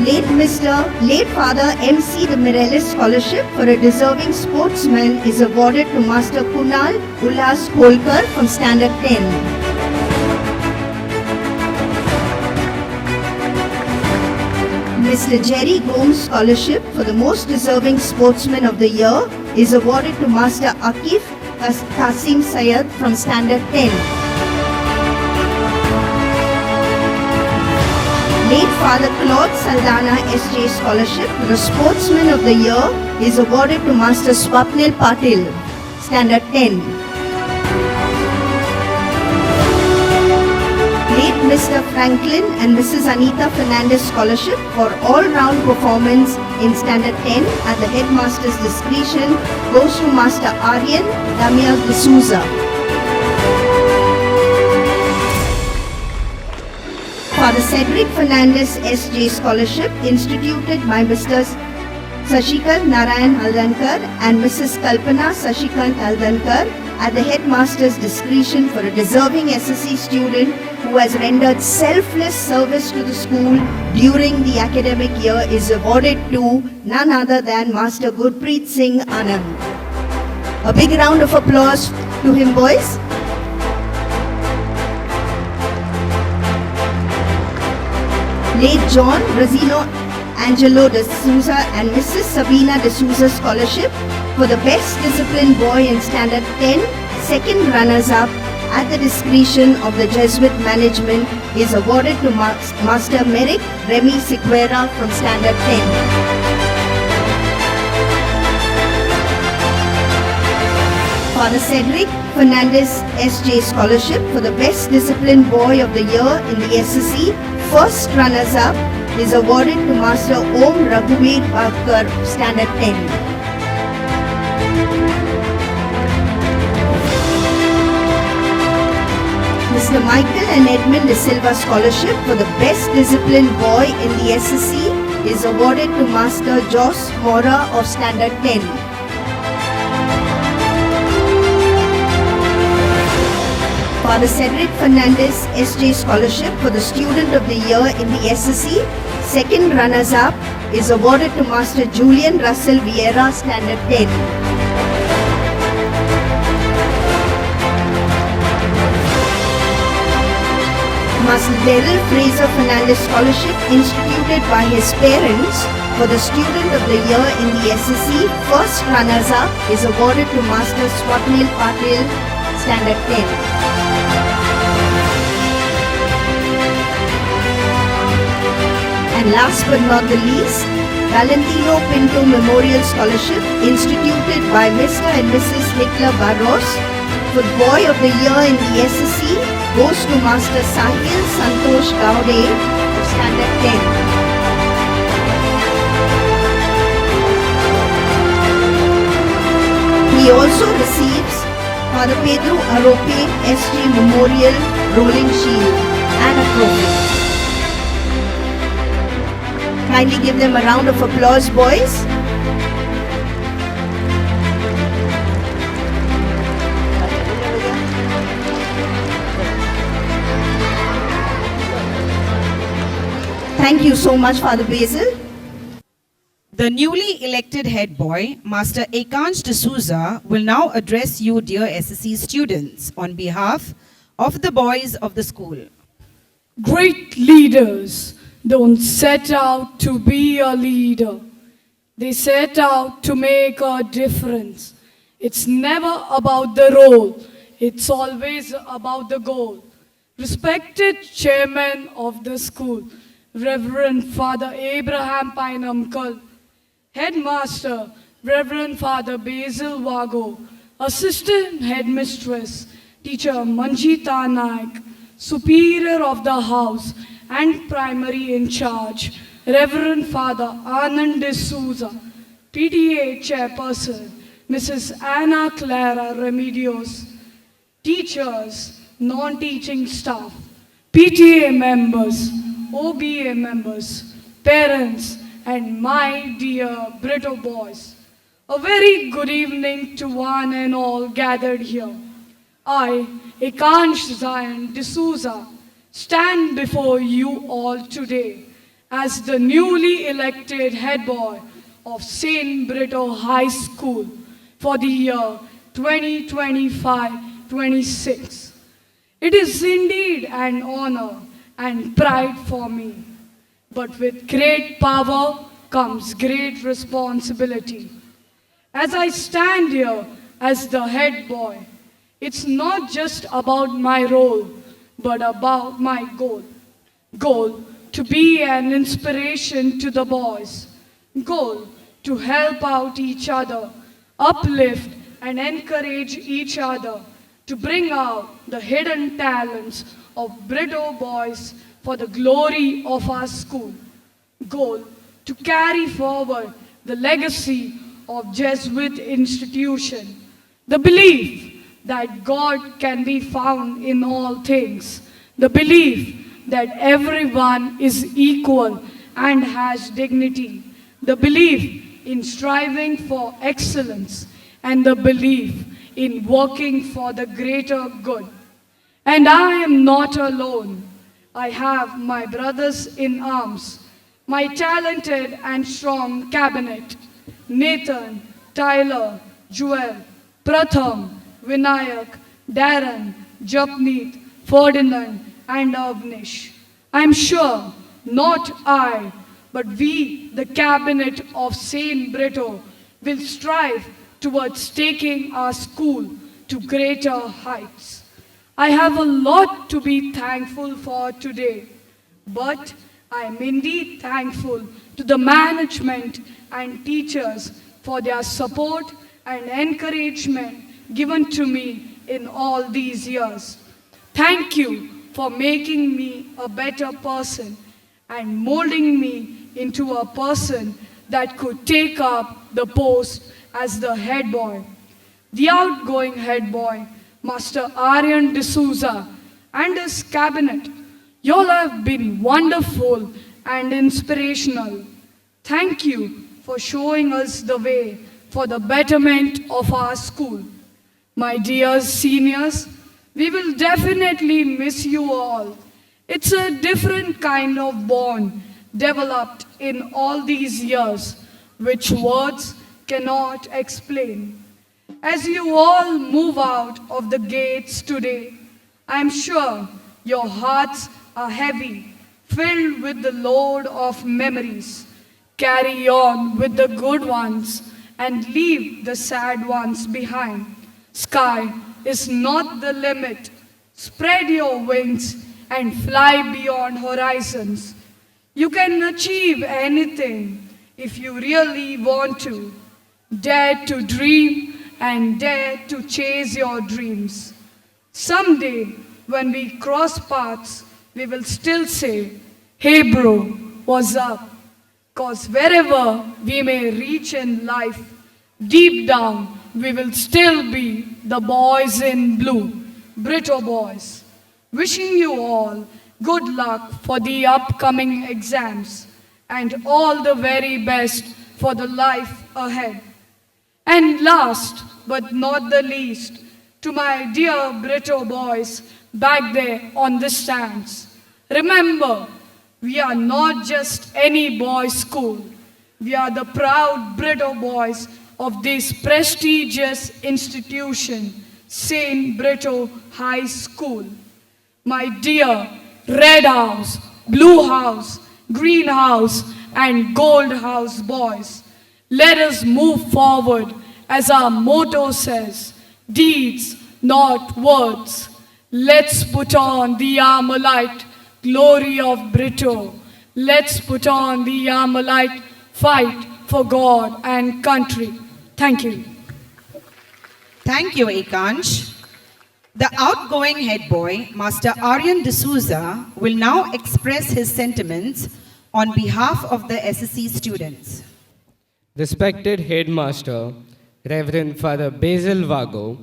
Late Father M.C. de Mireles Scholarship for a deserving sportsman is awarded to Master Kunal Ullas Holkar from Standard 10. Mr. Jerry Gomes Scholarship for the most deserving sportsman of the year is awarded to Master Akif Qasim Sayed from Standard 10. Late Father Claude Saldana S.J. Scholarship for the Sportsman of the Year is awarded to Master Swapnil Patil, Standard 10. Late Mr. Franklin and Mrs. Anita Fernandez Scholarship for all-round performance in Standard 10 at the Headmaster's discretion goes to Master Aryan Damian D'Souza. Father Cedric Fernandez S.J. Scholarship instituted by Mr. Sashikant Narayan Haldankar and Mrs. Kalpana Sashikant Haldankar at the Headmaster's discretion for a deserving SSC student who has rendered selfless service to the school during the academic year is awarded to none other than Master Gurpreet Singh Anand. A big round of applause to him, boys. Late John Rosino Angelo D'Souza and Mrs. Sabina D'Souza Scholarship for the Best Disciplined Boy in Standard 10, second runners-up at the discretion of the Jesuit management is awarded to Master Merrick Remy Sequeira from Standard 10. Father Cedric Fernandez S.J. Scholarship for the Best Disciplined Boy of the Year in the SSC, first runners-up is awarded to Master Om Raghuveer Bhaskar, Standard 10. Mr. Michael and Edmund De Silva Scholarship for the Best Disciplined Boy in the SSC is awarded to Master Jos Mora of Standard 10. Father Cedric Fernandez S.J. Scholarship for the Student of the Year in the SSC, second runners-up is awarded to Master Julian Russell Vieira, Standard 10. Master Daryl Fraser Fernandez Scholarship instituted by his parents for the Student of the Year in the SSC, first runners-up is awarded to Master Swapnil Patil, Standard 10. And last but not the least, Valentino Pinto Memorial Scholarship instituted by Mr. and Mrs. Hitler Barros for Boy of the Year in the SSC goes to Master Sahil Santosh Gaude of Standard 10. He also receives Father Pedro Arope SG Memorial Rolling Shield and a trophy. Kindly give them a round of applause, boys. Thank you so much, Father Basil. The newly elected head boy, Master Ekansh D'Souza, will now address you, dear SSC students, on behalf of the boys of the school. Great leaders don't set out to be a leader. They set out to make a difference. It's never about the role. It's always about the goal. Respected chairman of the school, Reverend Father Abraham Painamkal, Headmaster, Reverend Father Basil Vago, Assistant Headmistress, Teacher Manjita Naik, Superior of the House and Primary in Charge, Reverend Father Anand D'Souza, PTA Chairperson, Mrs. Anna Clara Remedios, teachers, non-teaching staff, PTA members, OBA members, parents, and my dear Britto boys. A very good evening to one and all gathered here. I, Ekansh Zion D'Souza, stand before you all today as the newly elected head boy of St. Britto High School for the year 2025-26. It is indeed an honor and pride for me, but with great power comes great responsibility. As I stand here as the head boy, it's not just about my role, but about my goal. Goal to be an inspiration to the boys. Goal to help out each other, uplift and encourage each other to bring out the hidden talents of Britto boys for the glory of our school. Goal: to carry forward the legacy of Jesuit institution. The belief that God can be found in all things. The belief that everyone is equal and has dignity. The belief in striving for excellence, and the belief in working for the greater good. And I am not alone. I have my brothers in arms, my talented and strong cabinet: Nathan, Tyler, Joel, Pratham, Vinayak, Darren, Japneet, Ferdinand, and Avnish. I am sure not I, but we, the cabinet of Saint Britto, will strive towards taking our school to greater heights. I have a lot to be thankful for today, but I am indeed thankful to the management and teachers for their support and encouragement given to me in all these years. Thank you for making me a better person and molding me into a person that could take up the post as the head boy. The outgoing head boy, Master Aryan D'Souza, and his cabinet, you all have been wonderful and inspirational. Thank you for showing us the way for the betterment of our school. My dear seniors, we will definitely miss you all. It's a different kind of bond developed in all these years, which words cannot explain. As you all move out of the gates today, I'm sure your hearts are heavy, filled with the load of memories. Carry on with the good ones and leave the sad ones behind. Sky is not the limit. Spread your wings and fly beyond horizons. You can achieve anything if you really want to. Dare to dream and dare to chase your dreams. Someday, when we cross paths, we will still say, "Hey bro, what's up?" 'Cause wherever we may reach in life, deep down, we will still be the boys in blue, Britto boys. Wishing you all good luck for the upcoming exams and all the very best for the life ahead. And last but not the least, to my dear Britto boys back there on the stands, remember, we are not just any boys' school. We are the proud Britto boys of this prestigious institution, Saint Britto High School. My dear Red House, Blue House, Green House, and Gold House boys, let us move forward as our motto says, deeds, not words. Let's put on the Armalite glory of Britto. Let's put on the Armalite fight for God and country. Thank you. Thank you, Ekansh. The outgoing head boy, Master Aryan D'Souza, will now express his sentiments on behalf of the SSC students. Respected Headmaster, Reverend Father Basil Vago,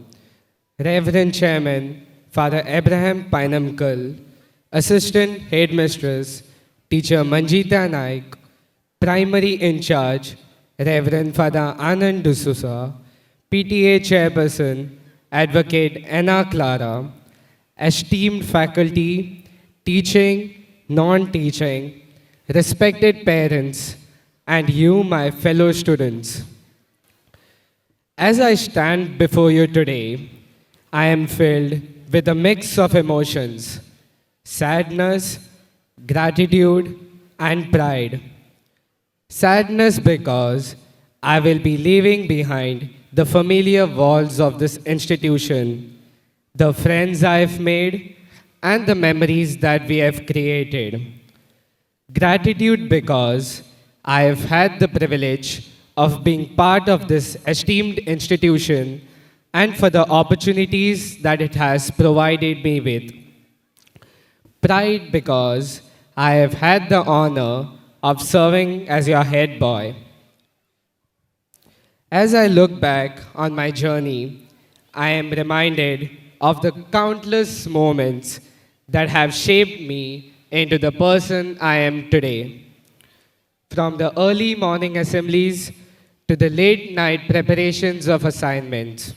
Reverend Chairman Father Abraham Painamkal, Assistant Headmistress Teacher Manjita Naik, Primary In Charge Reverend Father Anand D'Souza, PTA Chairperson Advocate Anna Clara, esteemed faculty, teaching, non-teaching, respected parents, and you, my fellow students. As I stand before you today, I am filled with a mix of emotions, sadness, gratitude, and pride. Sadness because I will be leaving behind the familiar walls of this institution, the friends I've made, and the memories that we have created. Gratitude because I have had the privilege of being part of this esteemed institution and for the opportunities that it has provided me with. Pride because I have had the honor of serving as your head boy. As I look back on my journey, I am reminded of the countless moments that have shaped me into the person I am today. From the early morning assemblies to the late night preparations of assignments,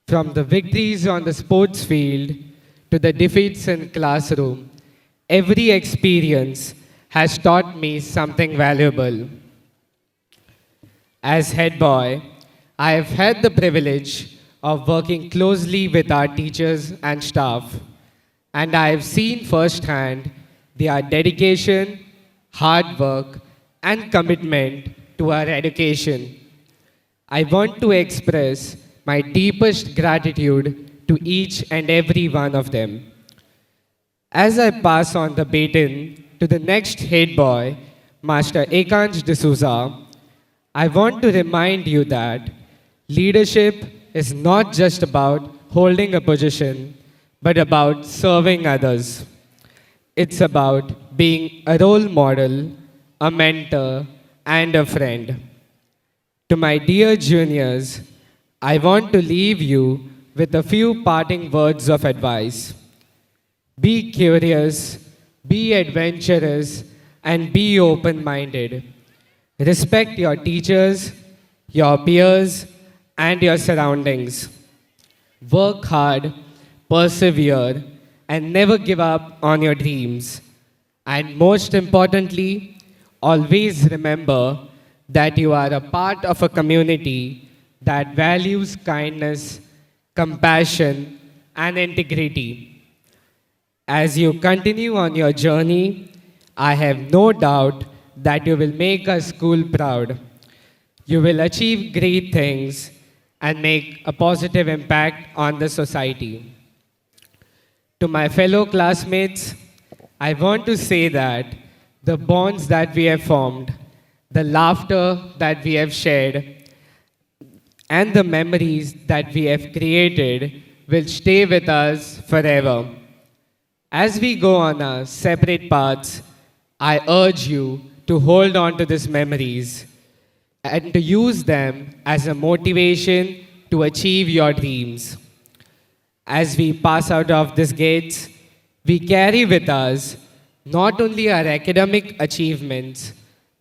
from the victories on the sports field to the defeats in classroom, every experience has taught me something valuable. As head boy, I have had the privilege of working closely with our teachers and staff, and I have seen firsthand their dedication, hard work, and commitment to our education. I want to express my deepest gratitude to each and every one of them. As I pass on the baton to the next head boy, Master Ekansh D'Souza, I want to remind you that leadership is not just about holding a position, but about serving others. It's about being a role model, a mentor, and a friend. To my dear juniors, I want to leave you with a few parting words of advice. Be curious, be adventurous, and be open minded. Respect your teachers, your peers, and your surroundings. Work hard, persevere, and never give up on your dreams. And most importantly, always remember that you are a part of a community that values kindness, compassion, and integrity. As you continue on your journey, I have no doubt that you will make our school proud. You will achieve great things and make a positive impact on the society. To my fellow classmates, I want to say that the bonds that we have formed, the laughter that we have shared, and the memories that we have created will stay with us forever. As we go on our separate paths, I urge you to hold on to these memories and to use them as a motivation to achieve your dreams. As we pass out of these gates, we carry with us not only our academic achievements,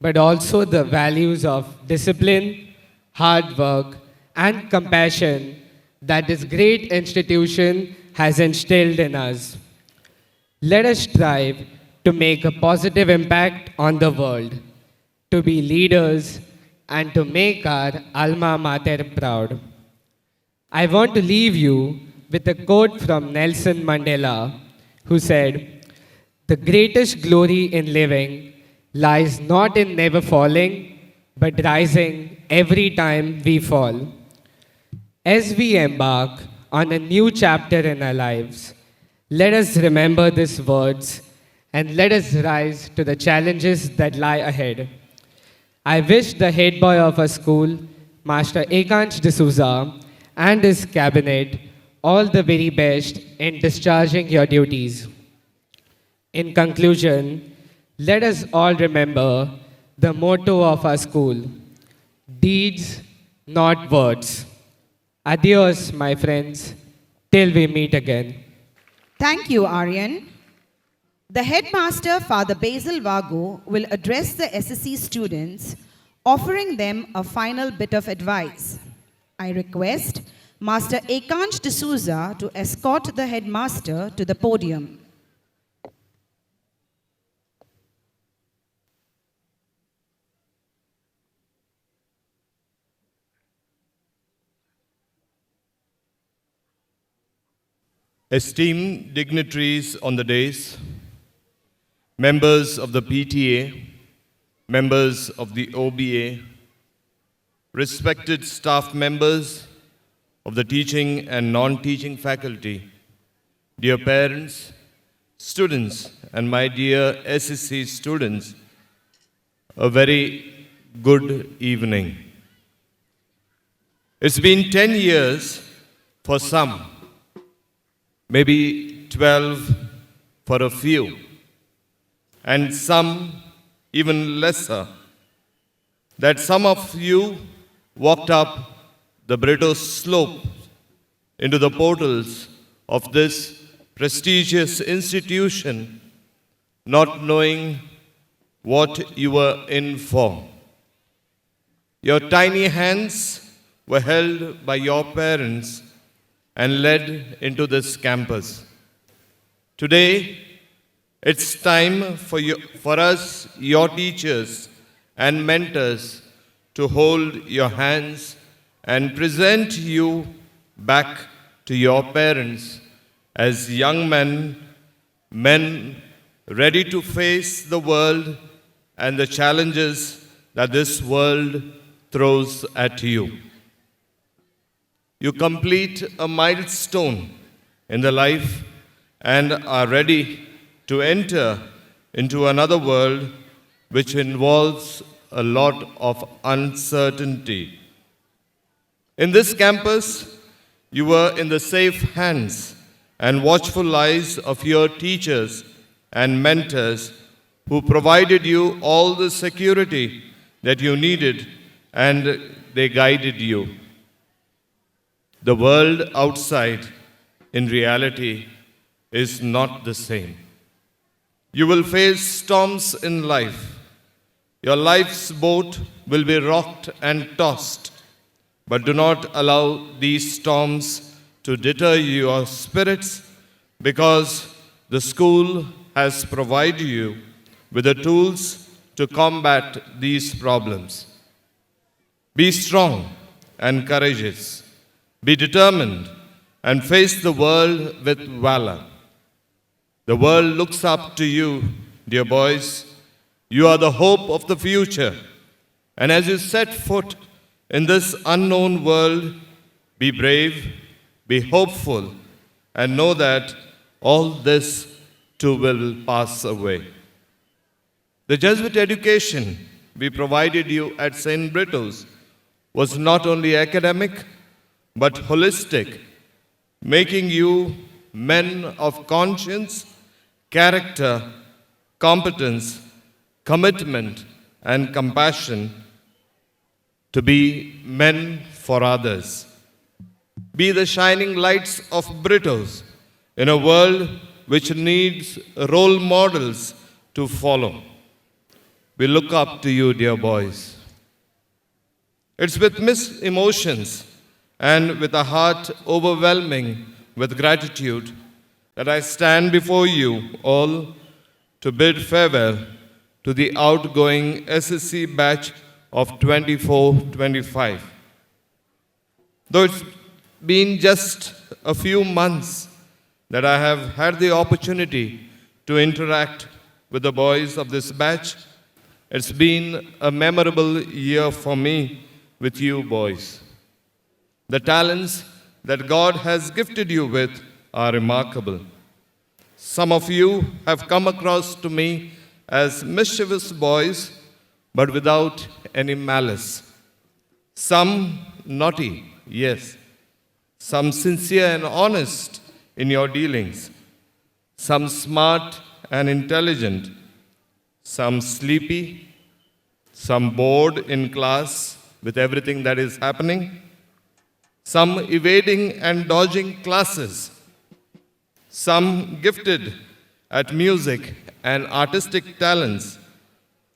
but also the values of discipline, hard work, and compassion that this great institution has instilled in us. Let us strive to make a positive impact on the world, to be leaders, and to make our alma mater proud. I want to leave you with a quote from Nelson Mandela, who said, "The greatest glory in living lies not in never falling, but rising every time we fall." As we embark on a new chapter in our lives, let us remember these words and let us rise to the challenges that lie ahead. I wish the head boy of our school, Master Ekansh D'Souza, and his cabinet all the very best in discharging your duties. In conclusion, let us all remember the motto of our school: deeds, not words. Adios, my friends, till we meet again. Thank you, Aryan. The headmaster, Father Basil Vago, will address the SSC students, offering them a final bit of advice. I request Master Ekansh D'Souza to escort the headmaster to the podium. Esteemed dignitaries on the dais, members of the PTA, members of the OBA, respected staff members of the teaching and non-teaching faculty, dear parents, students, and my dear SSC students, a very good evening. It's been 10 years for some, maybe 12 for a few, and some even lesser. That some of you walked up the Britto slope into the portals of this prestigious institution, not knowing what you were in for. Your tiny hands were held by your parents and led into this campus. Today, it's time for us, your teachers and mentors, to hold your hands and present you back to your parents as young men ready to face the world and the challenges that this world throws at you. You complete a milestone in the life and are ready to enter into another world which involves a lot of uncertainty. In this campus, you were in the safe hands and watchful eyes of your teachers and mentors who provided you all the security that you needed, and they guided you. The world outside, in reality, is not the same. You will face storms in life. Your life's boat will be rocked and tossed, but do not allow these storms to deter your spirits, because the school has provided you with the tools to combat these problems. Be strong and courageous. Be determined and face the world with valor. The world looks up to you, dear boys. You are the hope of the future. And as you set foot in this unknown world, be brave, be hopeful, and know that all this too will pass away. The Jesuit education we provided you at St. Britto's was not only academic, but holistic, making you men of conscience, character, competence, commitment, and compassion, to be men for others. Be the shining lights of Brittos in a world which needs role models to follow. We look up to you, dear boys. It's with mixed emotions and with a heart overwhelming with gratitude that I stand before you all to bid farewell to the outgoing SSC batch of 24-25. Though it's been just a few months that I have had the opportunity to interact with the boys of this batch, it's been a memorable year for me with you boys. The talents that God has gifted you with are remarkable. Some of you have come across to me as mischievous boys, but without any malice. Some naughty, yes. Some sincere and honest in your dealings. Some smart and intelligent. Some sleepy. Some bored in class with everything that is happening. Some evading and dodging classes. Some gifted at music and artistic talents.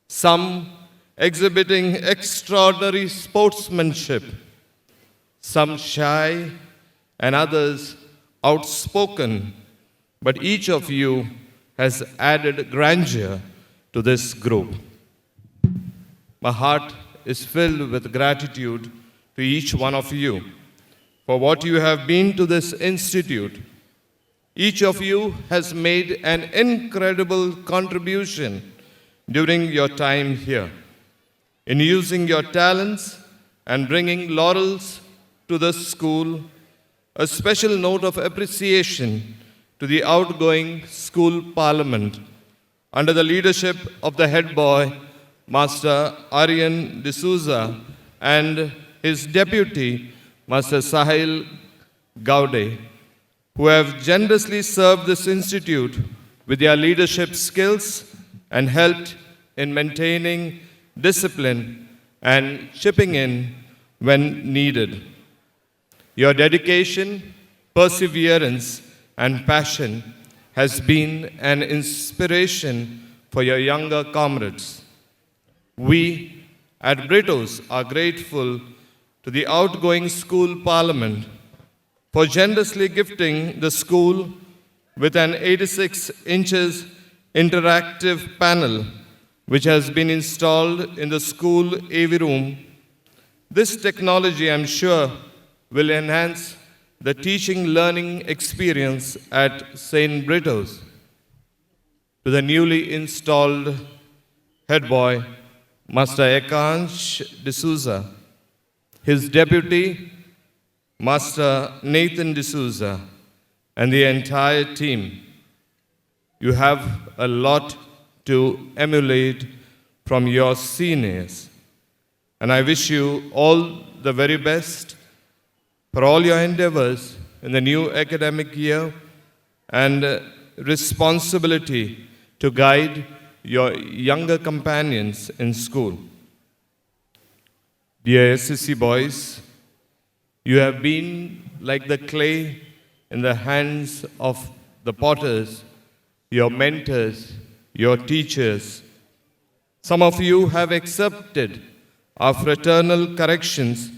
Some exhibiting extraordinary sportsmanship. Some shy and others outspoken, but each of you has added grandeur to this group. My heart is filled with gratitude to each one of you for what you have been to this institute. Each of you has made an incredible contribution during your time here in using your talents and bringing laurels to the school. A special note of appreciation to the outgoing school parliament under the leadership of the head boy, Master Aryan D'Souza, and his deputy, Master Sahil Gaude, who have generously served this institute with their leadership skills and helped in maintaining discipline and chipping in when needed. Your dedication, perseverance, and passion has been an inspiration for your younger comrades. We at Brittos are grateful to the outgoing school parliament for generously gifting the school with an 86 inches interactive panel which has been installed in the school AV room. This technology, I'm sure, will enhance the teaching learning experience at St. Britto's. To the newly installed head boy, Master Ekansh D'Souza, his deputy, Master Nathan D'Souza, and the entire team, you have a lot to emulate from your seniors. And I wish you all the very best for all your endeavors in the new academic year and responsibility to guide your younger companions in school. Dear SSC boys, you have been like the clay in the hands of the potters, your mentors, your teachers. Some of you have accepted our fraternal corrections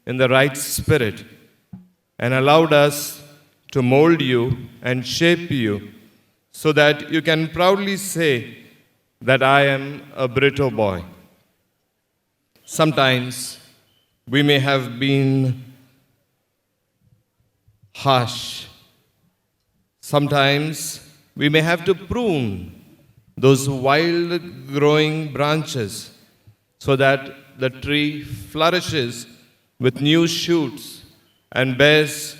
in the right spirit and allowed us to mold you and shape you so that you can proudly say that I am a Britto boy. Sometimes we may have been harsh. Sometimes we may have to prune those wild growing branches so that the tree flourishes with new shoots and bears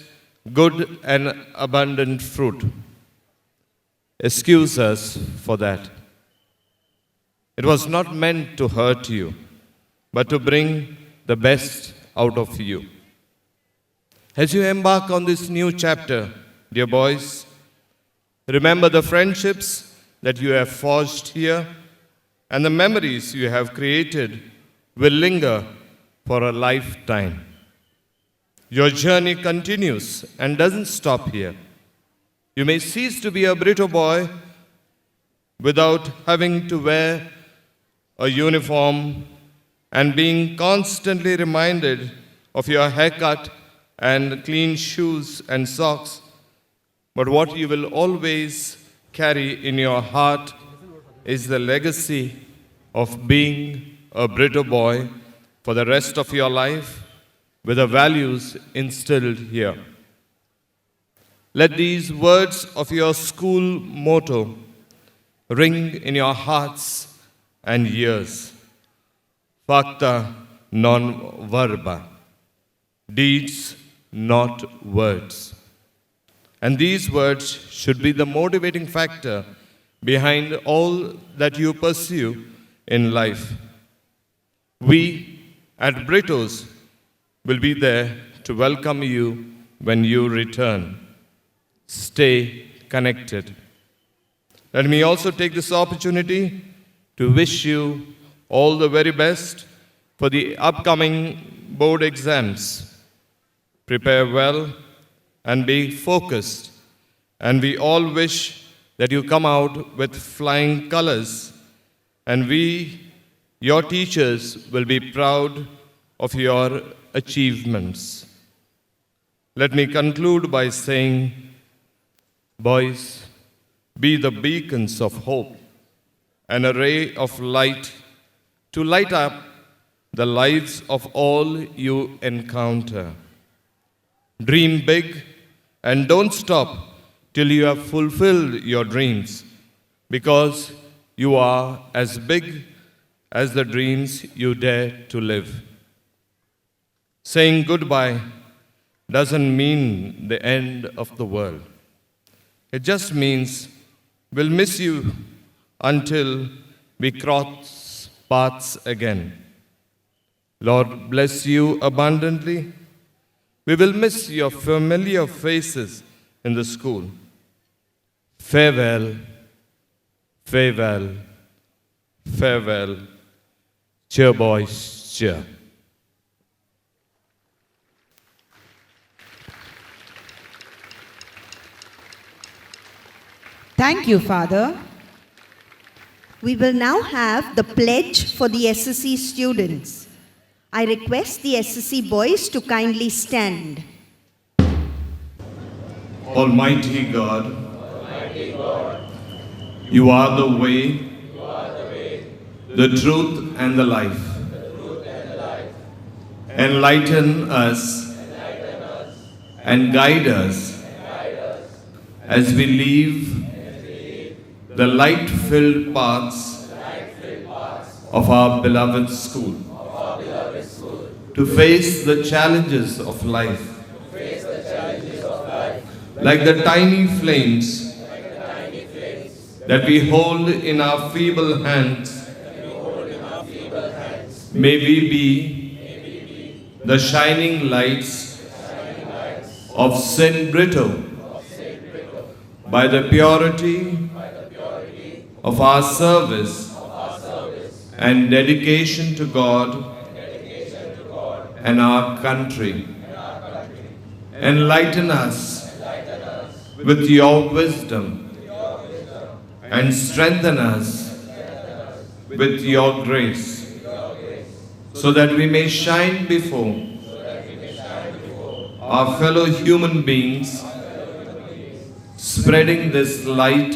good and abundant fruit. Excuse us for that. It was not meant to hurt you, but to bring the best out of you. As you embark on this new chapter, dear boys, remember the friendships that you have forged here and the memories you have created will linger for a lifetime. Your journey continues and doesn't stop here. You may cease to be a Britto boy without having to wear a uniform and being constantly reminded of your haircut and clean shoes and socks. But what you will always carry in your heart is the legacy of being a Britto boy for the rest of your life with the values instilled here. Let these words of your school motto ring in your hearts and ears. Facta non verba. Deeds, not words. And these words should be the motivating factor behind all that you pursue in life. We at Brittos will be there to welcome you when you return. Stay connected. Let me also take this opportunity to wish you all the very best for the upcoming board exams. Prepare well and be focused. And we all wish that you come out with flying colors. And we, your teachers, will be proud of your achievements. Let me conclude by saying, boys, be the beacons of hope, an ray of light to light up the lives of all you encounter. Dream big and don't stop till you have fulfilled your dreams, because you are as big as the dreams you dare to live. Saying goodbye doesn't mean the end of the world. It just means we'll miss you until we cross paths again. Lord, bless you abundantly. We will miss your familiar faces in the school. Farewell Farewell, farewell, cheer boys, cheer. Thank you, Father. We will now have the pledge for the SSC students. I request the SSC boys to kindly stand. Almighty God, you are the way, the truth and the life. Enlighten us and guide us as we leave the light-filled paths of our beloved school to face the challenges of life. Like the tiny flames that we hold in our feeble hands, may we be the shining lights of St. Britto by the purity of our service and dedication to God and our country. Enlighten us with your wisdom and strengthen us with your grace, so that we may shine before our fellow human beings, spreading this light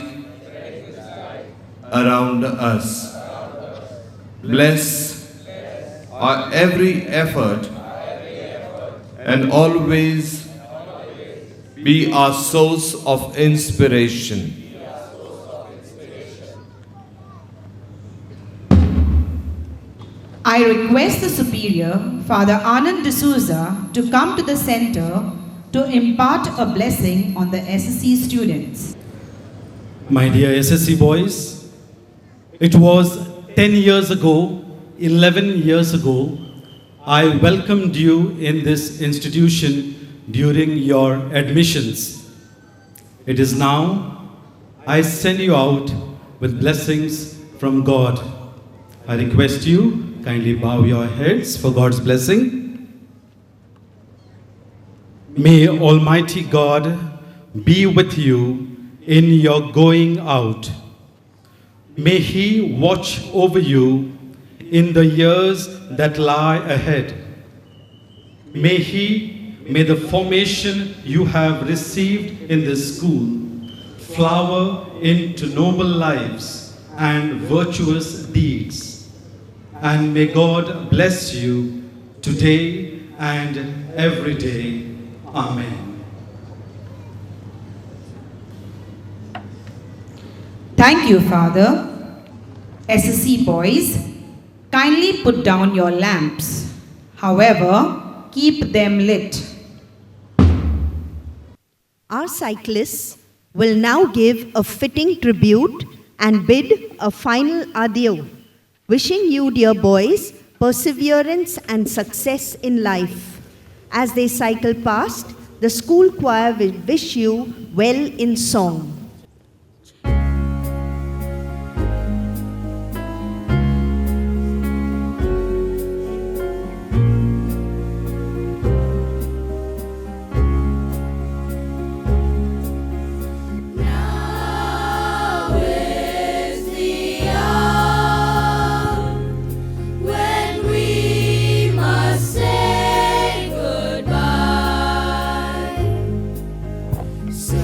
around us. Bless our every effort and always be our source of inspiration. I request the Superior, Father Anand D'Souza, to come to the center to impart a blessing on the SSC students. My dear SSC boys, it was 10 years ago, 11 years ago, I welcomed you in this institution during your admissions. It is now I send you out with blessings from God. I request you kindly bow your heads for God's blessing. May Almighty God be with you in your going out. May He watch over you in the years that lie ahead. May the formation you have received in this school flower into noble lives and virtuous deeds. And may God bless you today and every day. Amen. Thank you, Father. SSC boys, kindly put down your lamps. However, keep them lit. Our cyclists will now give a fitting tribute and bid a final adieu, wishing you, dear boys, perseverance and success in life. As they cycle past, the school choir will wish you well in song. So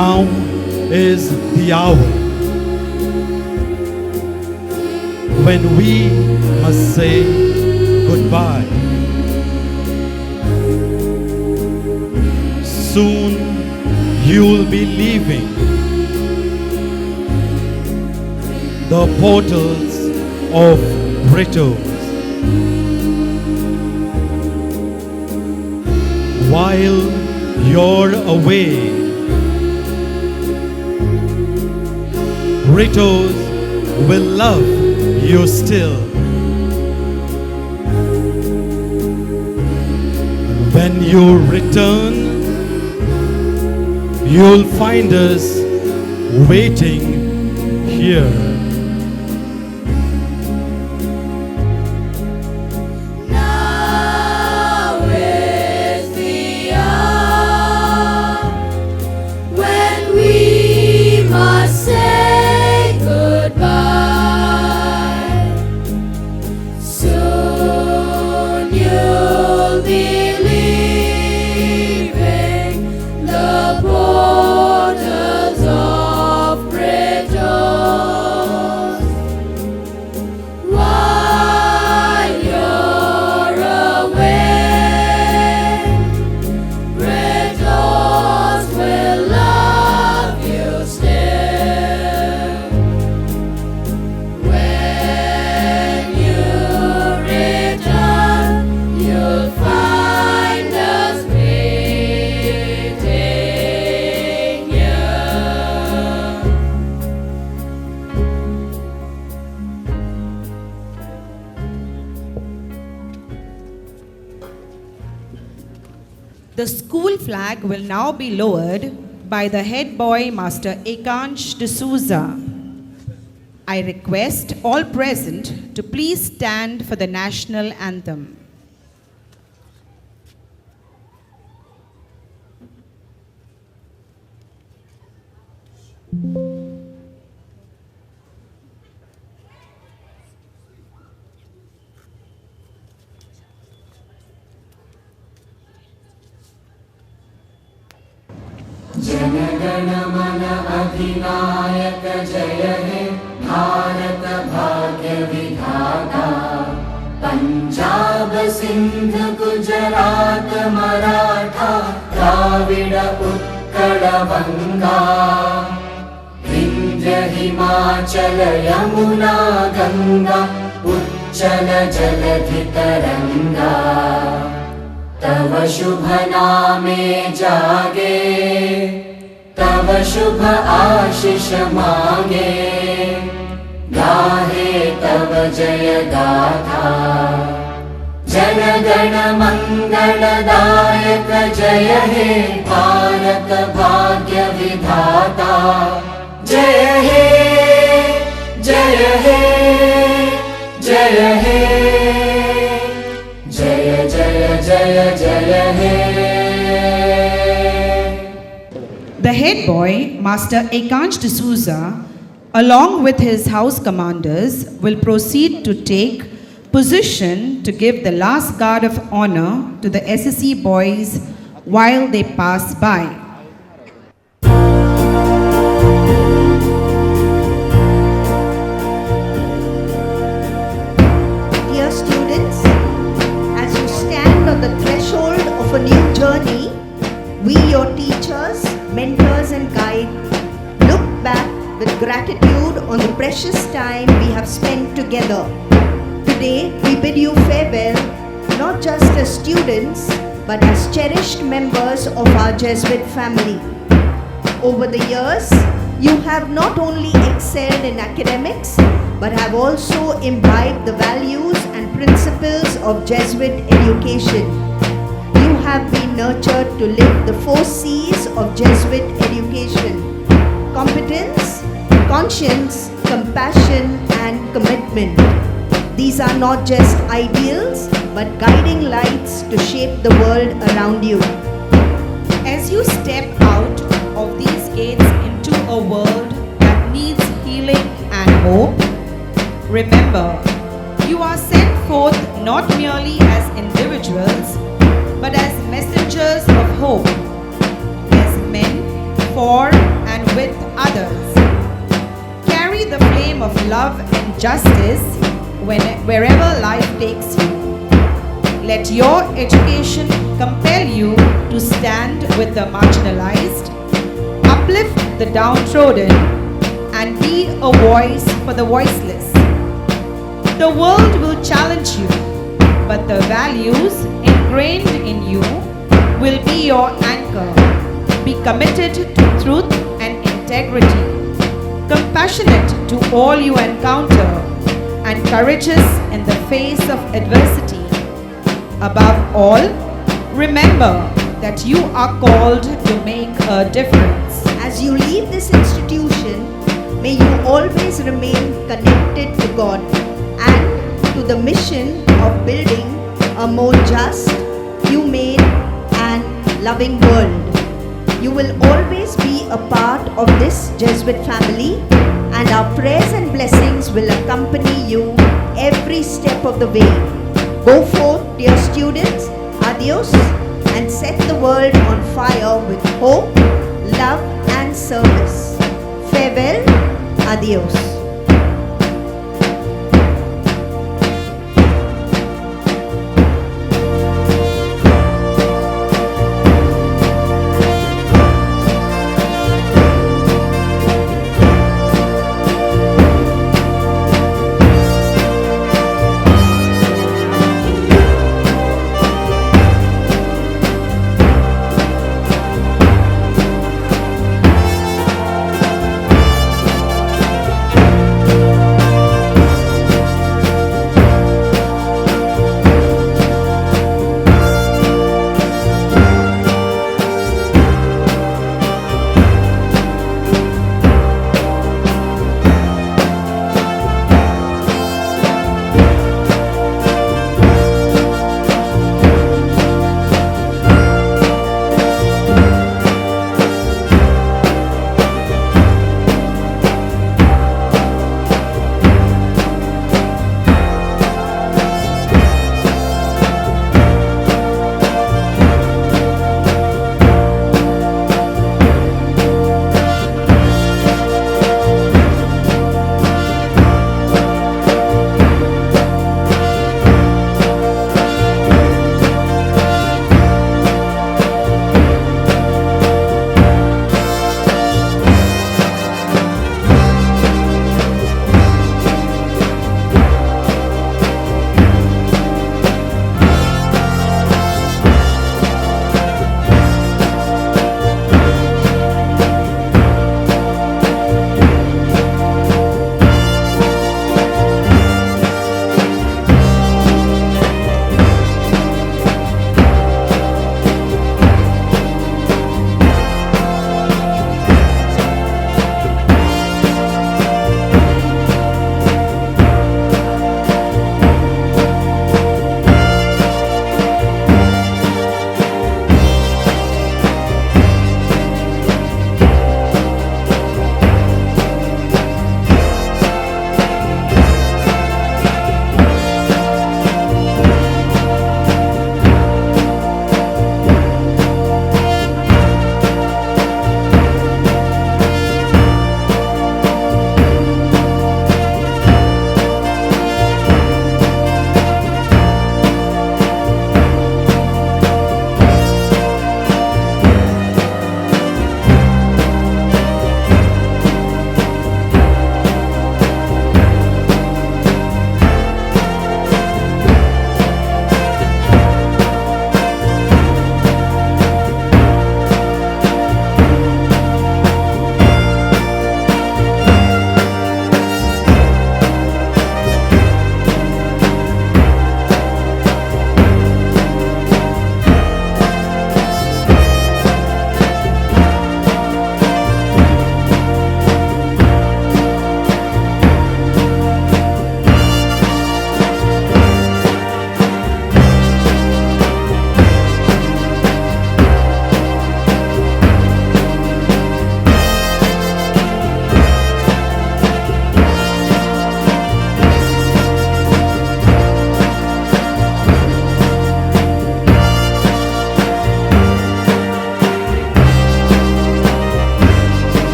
Now is the hour when we must say goodbye. Soon you'll be leaving the portals of Britto. While you're away, Brittos will love you still. When you return, you'll find us waiting here. Now is the hour when we must say goodbye. Soon you'll be leaving the portals of Britto. While you're away, Brittos will love you still. When you return, you'll find us waiting here. The school flag will now be lowered by the head boy, Master Ekansh D'Souza. I request all present to please stand for the national anthem. Jana Gana Mana अधिनायक जय हे भारत भाग्य विधाता पंजाब सिंध गुजरात मराठा द्राविड उत्कल बंगा विंध्य हिमाचल यमुना गंगा उच्चल जलधि तरंगा तव शुभ नामे जागे तव शुभ आशीष मांगे गाहे तव जय गाथा जन गण मंगलदायक जय हे भारत भाग्य विधाता जय हे जय हे जय हे जय जय जय जय हे. The head boy, Master Ekansh D'Souza, along with his house commanders, will proceed to take position to give the last guard of honor to the SSC boys while they pass by. Dear students, as you stand on the threshold of a new journey, we, your teachers, mentors and guide, look back with gratitude on the precious time we have spent together. Today, we bid you farewell, not just as students, but as cherished members of our Jesuit family. Over the years, you have not only excelled in academics, but have also imbibed the values and principles of Jesuit education. You have been nurtured to live the 4 C's of Jesuit education: competence, conscience, compassion, and commitment. These are not just ideals, but guiding lights to shape the world around you. As you step out of these gates into a world that needs healing and hope, remember, you are sent forth not merely as individuals, but as messengers of hope, as men for and with others. Carry the flame of love and justice wherever life takes you. Let your education compel you to stand with the marginalized, uplift the downtrodden, and be a voice for the voiceless. The world will challenge you, but the values ingrained in you will be your anchor. Be committed to truth and integrity, compassionate to all you encounter, and courageous in the face of adversity. Above all, remember that you are called to make a difference. As you leave this institution, may you always remain connected to God and to the mission of building a more just, humane, and loving world. You will always be a part of this Jesuit family, and our prayers and blessings will accompany you every step of the way. Go forth, dear students, adios, and set the world on fire with hope, love, and service. Farewell, adios.